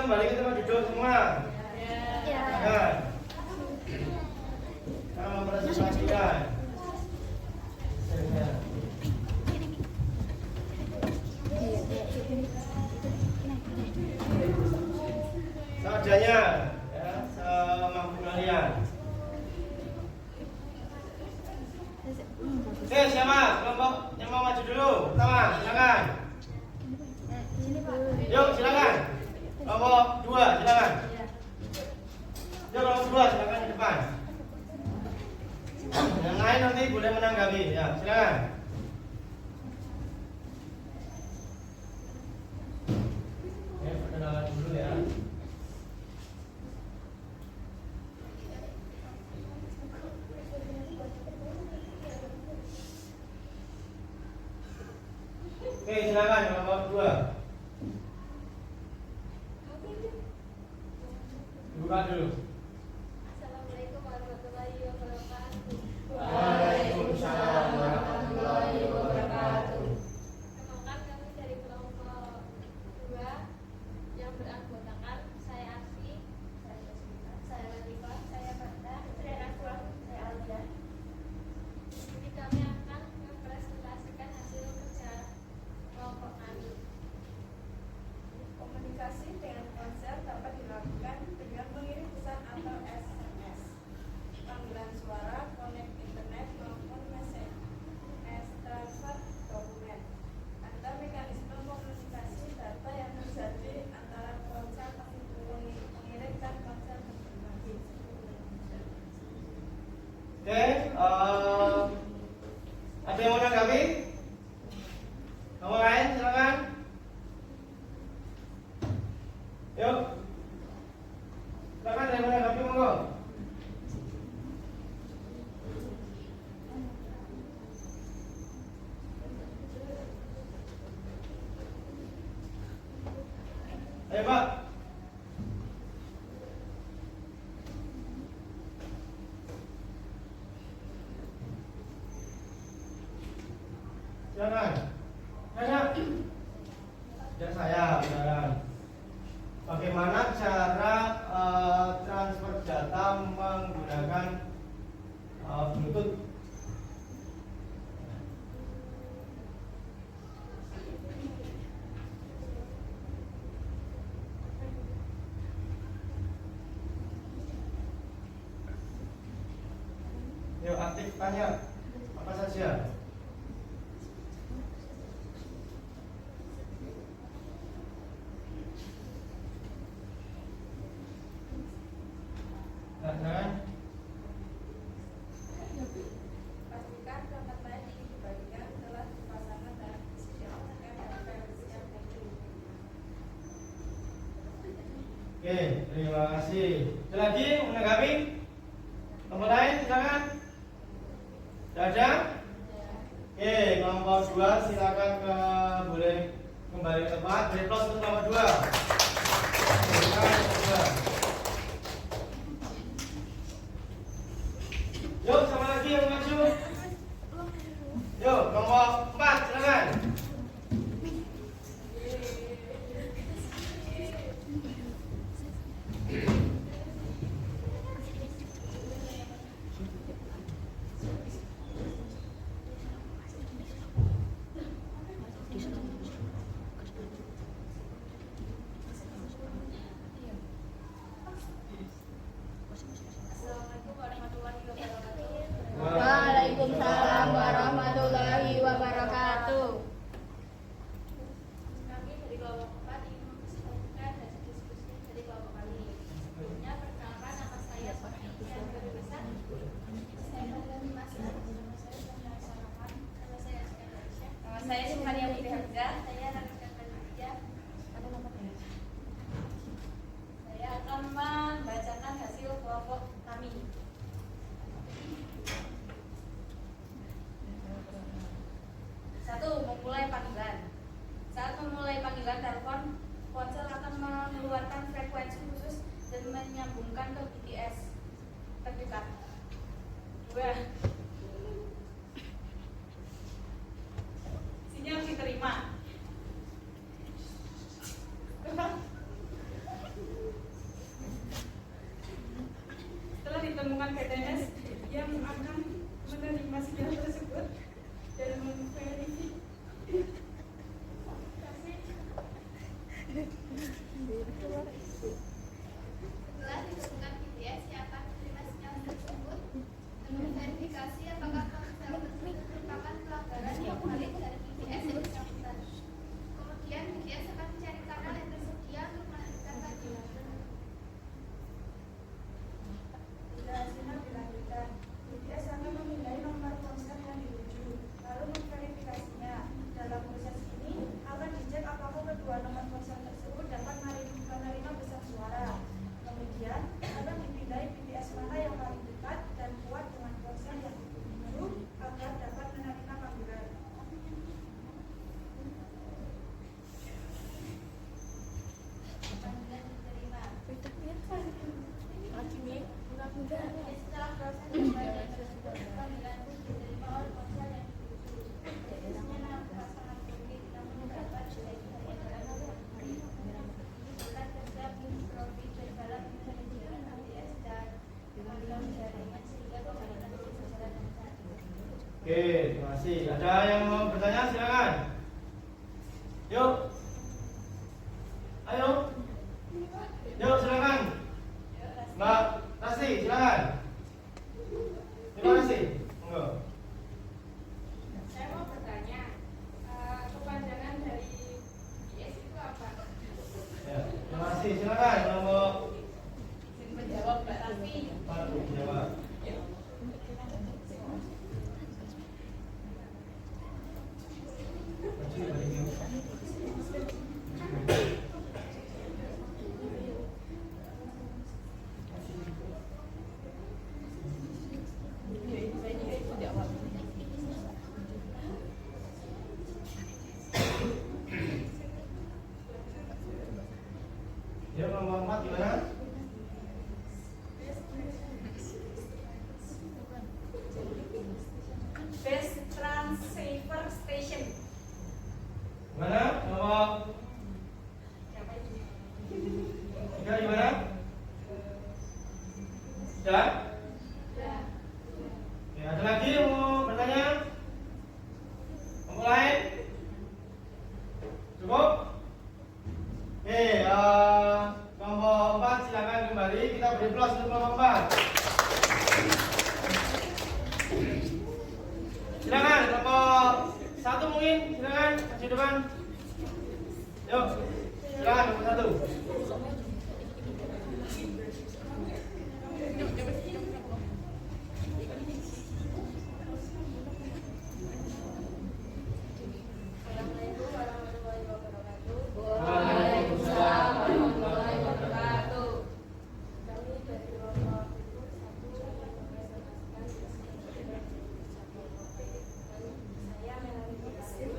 kembali ke tempat duduk semua. Ya. Silakan. Kita mempresentasikan. Seadanya, ya, semampu kalian. Oke, siapa? Kelompok yang mau maju dulu. Pertama, silakan. Yuk, silakan. Kelompok 2, silakan. Yuk, kelompok 2, silakan di depan. Yang lain nanti boleh menanggapi. Ya, silakan. Oke, perkenalan dulu ya. Oke, silakan kelompok 2. Buka dulu. Assalamualaikum warahmatullahi wabarakatuh. Waalaikumsalam warahmatullahi wabarakatuh. Kenalkan kami dari kelompok 2 yang beranggotakan saya Asfi, saya Yasmina, saya Latifah, saya Fanda, saya Naswa, saya Alda. Jadi kami akan mempresentasikan hasil kerja kelompok kami. Komunikasi dengan ponsel dapat dilakukan dengan mengirim pesan atau SMS, panggilan suara, konek internet maupun SMS transfer dokumen. Ada mekanisme komunikasi data yang terjadi antara ponsel pengirim dan ponsel penerima. Oke, ada yang mau menanggapi? Kamu lain, silakan. Yuk. Silakan ada yang menanggapi, monggo. Ayo, Pak. Silakan. Tanya. Ya saya, beneran. Bagaimana cara transfer data menggunakan Bluetooth? Yuk aktif tanya apa saja. Nah, Pastikan perangkat lain ingin dibagikan telah dipasangkan dalam sistem versi yang baru. oke, terima kasih. Ada lagi menanggapi? Kelompok lain silakan. Sudah ada? Oke, kelompok 2 silakan boleh kembali ke tempat. Beri plus untuk kelompok 2. Silakan kelompok 2. Yuk, sama lagi yang maju. Yuk, kelompok 4 silakan. Assalamualaikum warahmatullahi wabarakatuh. Waalaikumsalam warahmatullahi wabarakatuh. Kami dari kelompok 4 ingin mempresentasikan hasil diskusi dari kelompok kami. Sebelumnya perkenalkan, nama saya Sofi yang berpesan. Saya Fadlan Masih. Nama saya Fadlan Sarapan. Nama saya Aska Aisyah. Nama saya Sumaria Putri Hamzah. Saya Rangga Khadijah. Saya akan membacakan hasil kelompok kami. 1. Memulai panggilan. Saat memulai panggilan telepon, ponsel akan mengeluarkan frekuensi khusus dan menyambungkan ke BTS terdekat. 2. Sinyal diterima. menemukan PTS yang akan menerima sidang tersebut dan memverifikasi. Setelah ditemukan PTS yang akan menerima sinyal tersebut dan memverifikasi apakah ponsel tersebut merupakan pelanggaran yang valid dari PTS yang bersangkutan. Kemudian PTS akan mencari kanal yang tersedia untuk melanjutkan kajian. Hasilnya dilanjutkan. BTS akan memindai nomor ponsel yang dituju, lalu memverifikasinya. Dalam proses ini akan dicek apakah kedua nomor ponsel tersebut dapat menerima pesan suara. Kemudian akan dipindai BTS mana yang paling dekat dan kuat dengan ponsel yang dituju agar dapat menerima panggilan. Panggilan diterima. Setelah proses pembacaan tersebut, panggilan pun diterima oleh ponsel yang dituju. Prosesnya nampak sangat rumit, namun dapat dilakukan bukan kerja profit berjalan manajemen ATS dan pemanggilan jaringan sehingga pemanggilan bisa berjalan dengan lancar. Oke, terima kasih. Ada yang mau bertanya? Silakan. Yuk. Ayo. Yuk, silakan. Mbak Rasi, silakan. Terima kasih. Monggo. Saya mau bertanya, kepanjangan dari BTS itu apa? Ya, terima kasih. Silakan. Nomor Menjawab Mbak Raffi. Pak jawab. Ya, nomor 4 gimana? Best Transceiver Station. Gimana? Nomor 3 gimana? Sudah? Ya, ada lagi yang mau bertanya? Nomor lain? Cukup? Oke, nomor 4 silakan kembali. Kita beri plus untuk nomor 4. Silakan nomor 1 mungkin, silakan maju depan. Yuk, silakan nomor 1. Assalamualaikum warahmatullahi wabarakatuh. Waalaikumsalam warahmatullahi wabarakatuh. Kami dari kelompok 1 saya Melanie Basir.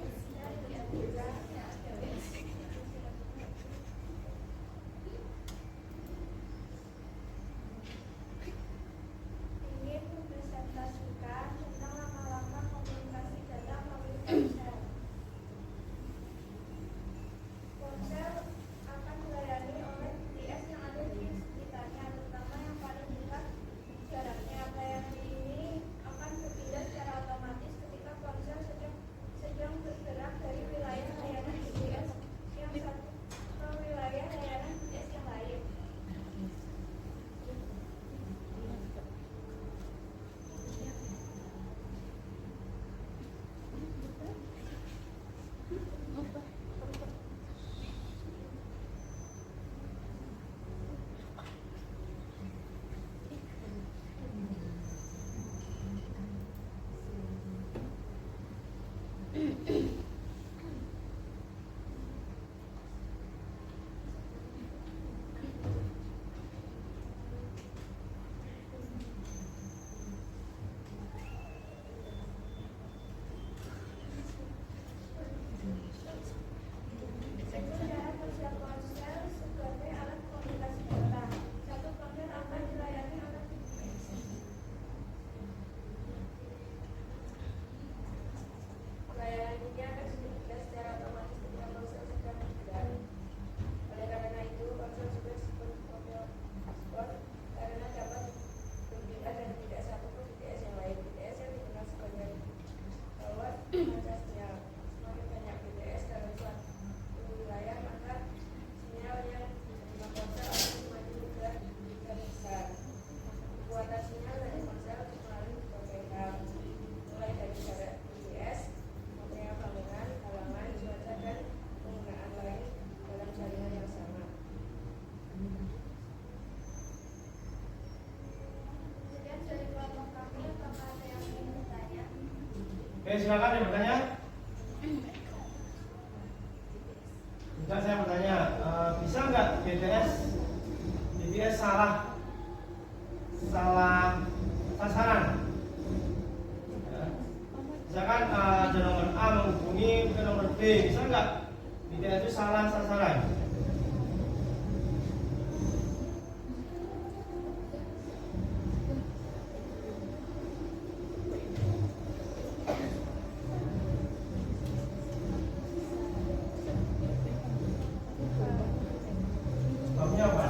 silakan yang bertanya. Enggak, saya bertanya, bisa nggak BTS salah sasaran? Ya. Misalkan ada nomor A menghubungi ke nomor B, bisa nggak BTS itu salah sasaran? Sebabnya apa?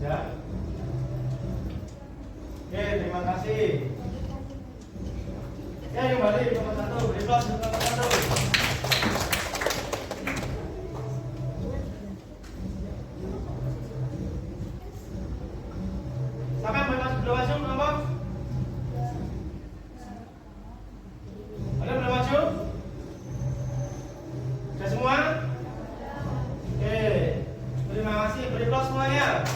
Ya. Oke, terima kasih. Ya, kembali nomor 1, beri plus nomor 1. Silakan belum masuk nomor? Ada belum masuk? Sudah semua? Oke, terima kasih. Beri plus semuanya.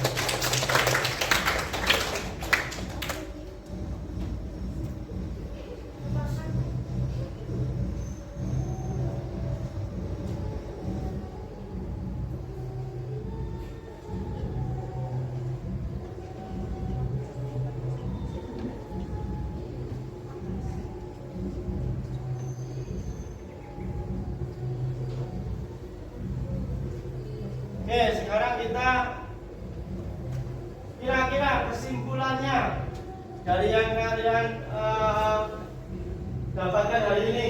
Oke, sekarang kita kira-kira kesimpulannya dari yang kalian dapatkan hari ini.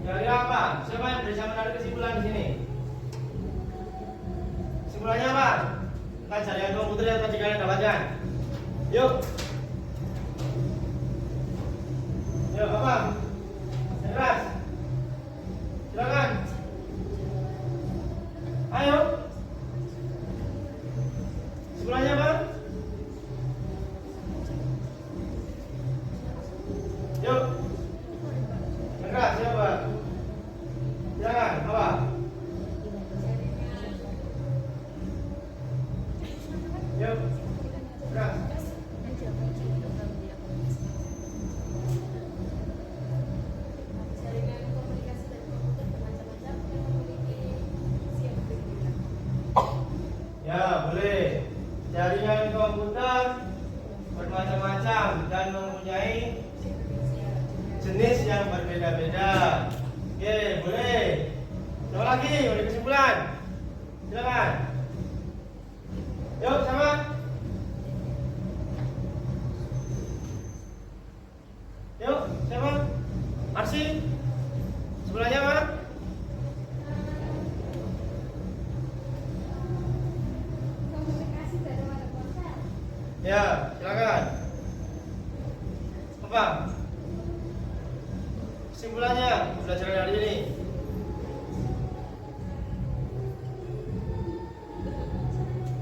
Kira-kira apa? Siapa yang bisa menarik kesimpulan di sini? Kesimpulannya apa? Kita jaringan komputer yang tadi kalian dapatkan. Yuk. Yuk, apa? Keras. Silakan. Ayo. Sebelahnya apa? Yuk. Keras siapa? Silakan, apa? Yuk. Keras. Jaringan komunikasi dan komputer bermacam-macam yang memiliki fungsi yang berbeda. Ya, boleh. Jaringan komputer bermacam-macam dan mempunyai jenis yang berbeda-beda. Oke, boleh. Coba lagi, udah kesimpulan. Silakan. Yuk, sama. Yuk, siapa? Arsi. Sebelahnya apa? Komunikasi dari mana ponsel? Ya, silakan. Apa? Kesimpulannya pembelajaran hari ini.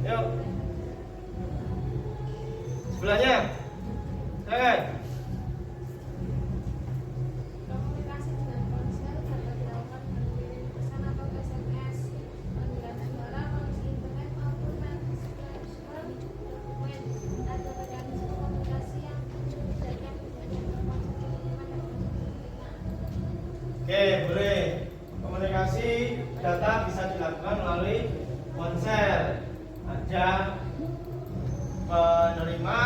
Yuk. Sebelahnya. Silakan. Oke, boleh. Komunikasi data bisa dilakukan melalui ponsel. Ada penerima,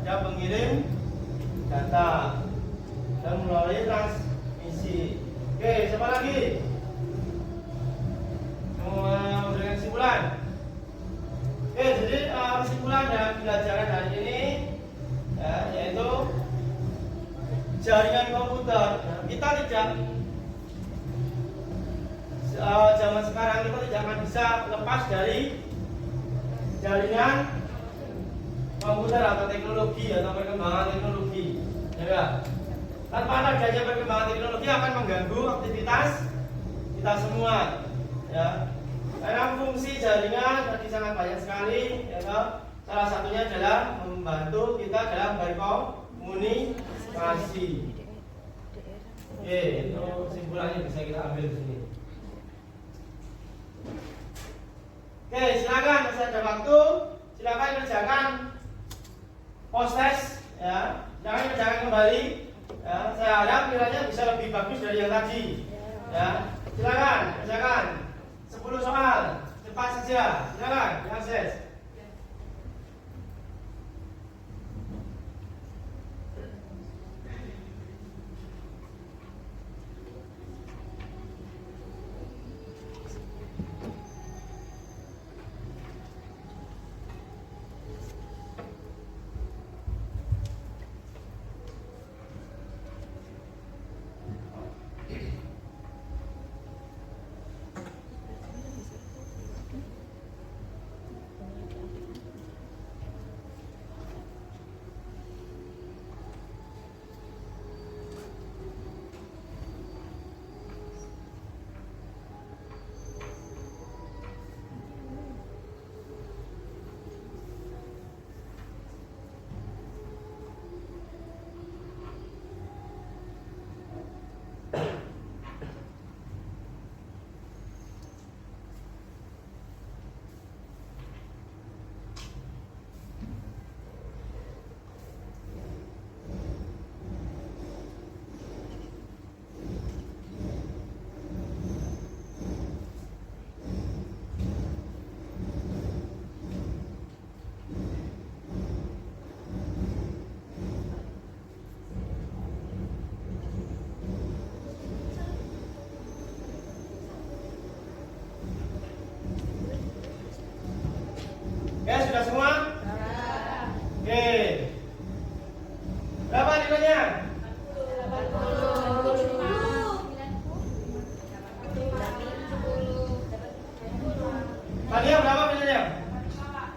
ada pengirim data, dan melalui transmisi. Oke, siapa lagi? Mau memberikan kesimpulan? Oke, jadi kesimpulan dari pembelajaran hari ini ya, yaitu jaringan komputer. Kita tidak zaman sekarang kita tidak akan bisa lepas dari jaringan komputer atau teknologi atau perkembangan teknologi. Ya enggak? Tanpa adanya perkembangan teknologi akan mengganggu aktivitas kita semua. Ya. Karena fungsi jaringan tadi sangat banyak sekali, ya toh? Salah satunya adalah membantu kita dalam berkomunikasi. Oke, itu kesimpulannya bisa kita ambil di sini. Oke, silakan masih ada waktu, silakan kerjakan post test, ya. Jangan kerjakan kembali. Ya, saya harap nilainya bisa lebih bagus dari yang tadi. Ya, silakan kerjakan. 10 soal, cepat saja, silakan diakses. Ya, sudah semua? Oke. Berapa nilainya? 80. Tania berapa nilainya?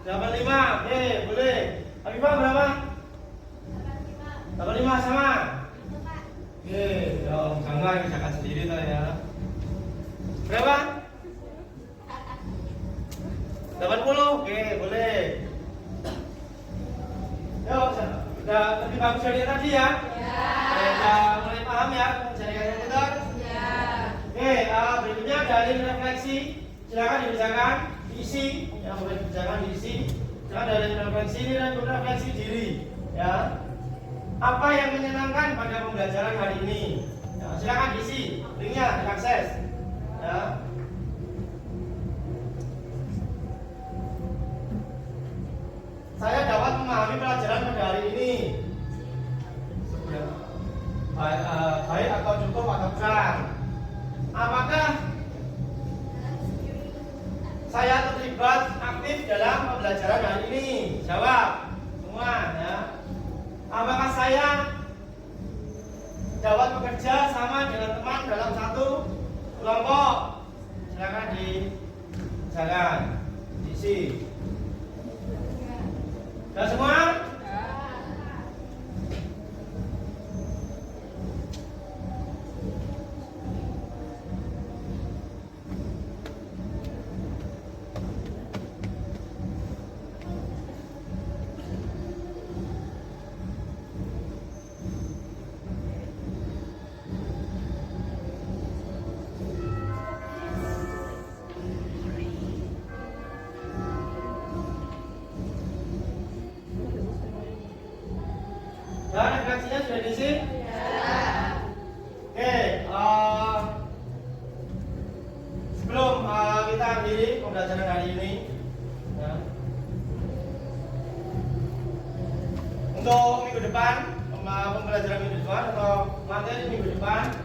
85. Oke, boleh. Habibah berapa? 85 sama. Oke, jangan kerjakan sendiri tuh ya. Berapa? 80, oke boleh. Yuk, udah lebih bagus dari yang tadi ya? Udah mulai paham ya jaringan komputer? Oke, berikutnya dari refleksi, silakan dikerjakan, diisi, yang boleh dikerjakan diisi. Silakan dari refleksi ini dan refleksi diri, ya. Apa yang menyenangkan pada pembelajaran hari ini? Ya, silakan diisi, linknya diakses, ya. Saya dapat memahami pelajaran pada hari ini. Baik atau cukup atau kurang. Apakah saya terlibat aktif dalam pembelajaran hari ini? Jawab semua ya. Apakah saya dapat bekerja sama dengan teman dalam satu kelompok? Silakan dikerjakan, diisi. Sudah semua? Dan refleksinya sudah diisi? Ya. Oke, pembelajaran hari ini. Ya. Untuk minggu depan, pembelajaran minggu depan atau materi minggu depan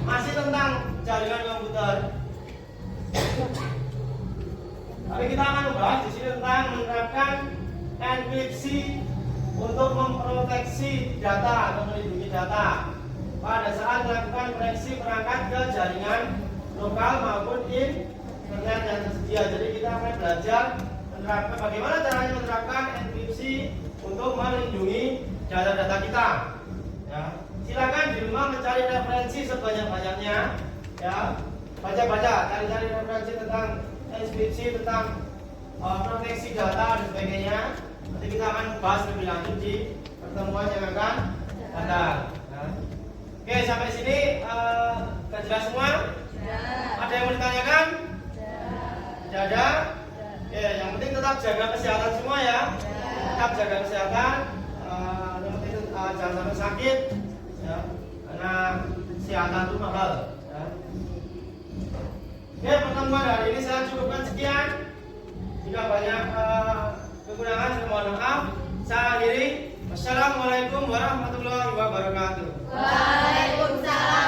masih tentang jaringan komputer. Tapi kita akan membahas di sini tentang menerapkan enkripsi untuk memproteksi data atau melindungi data pada saat melakukan koneksi perangkat ke jaringan lokal maupun internet yang tersedia. Jadi kita akan belajar menerapkan bagaimana caranya menerapkan enkripsi untuk melindungi data-data kita. Ya. Silakan di rumah mencari referensi sebanyak-banyaknya. Ya, baca-baca, cari-cari referensi tentang enkripsi, tentang proteksi data dan sebagainya. Nanti kita akan bahas lebih lanjut di pertemuan yang akan datang. Ya. Oke, sampai sini sudah jelas semua? Ya. Ada yang mau ditanyakan? Ya. Tidak ada? Oke, yang penting tetap jaga kesehatan semua ya. Tetap jaga kesehatan. Yang penting jangan sampai sakit. Ya. Karena kesehatan itu mahal. Ya. Oke, pertemuan hari ini saya cukupkan sekian. Jika banyak kekurangan, saya mohon maaf. Saya akhiri. Wassalamualaikum warahmatullahi wabarakatuh. Waalaikumsalam.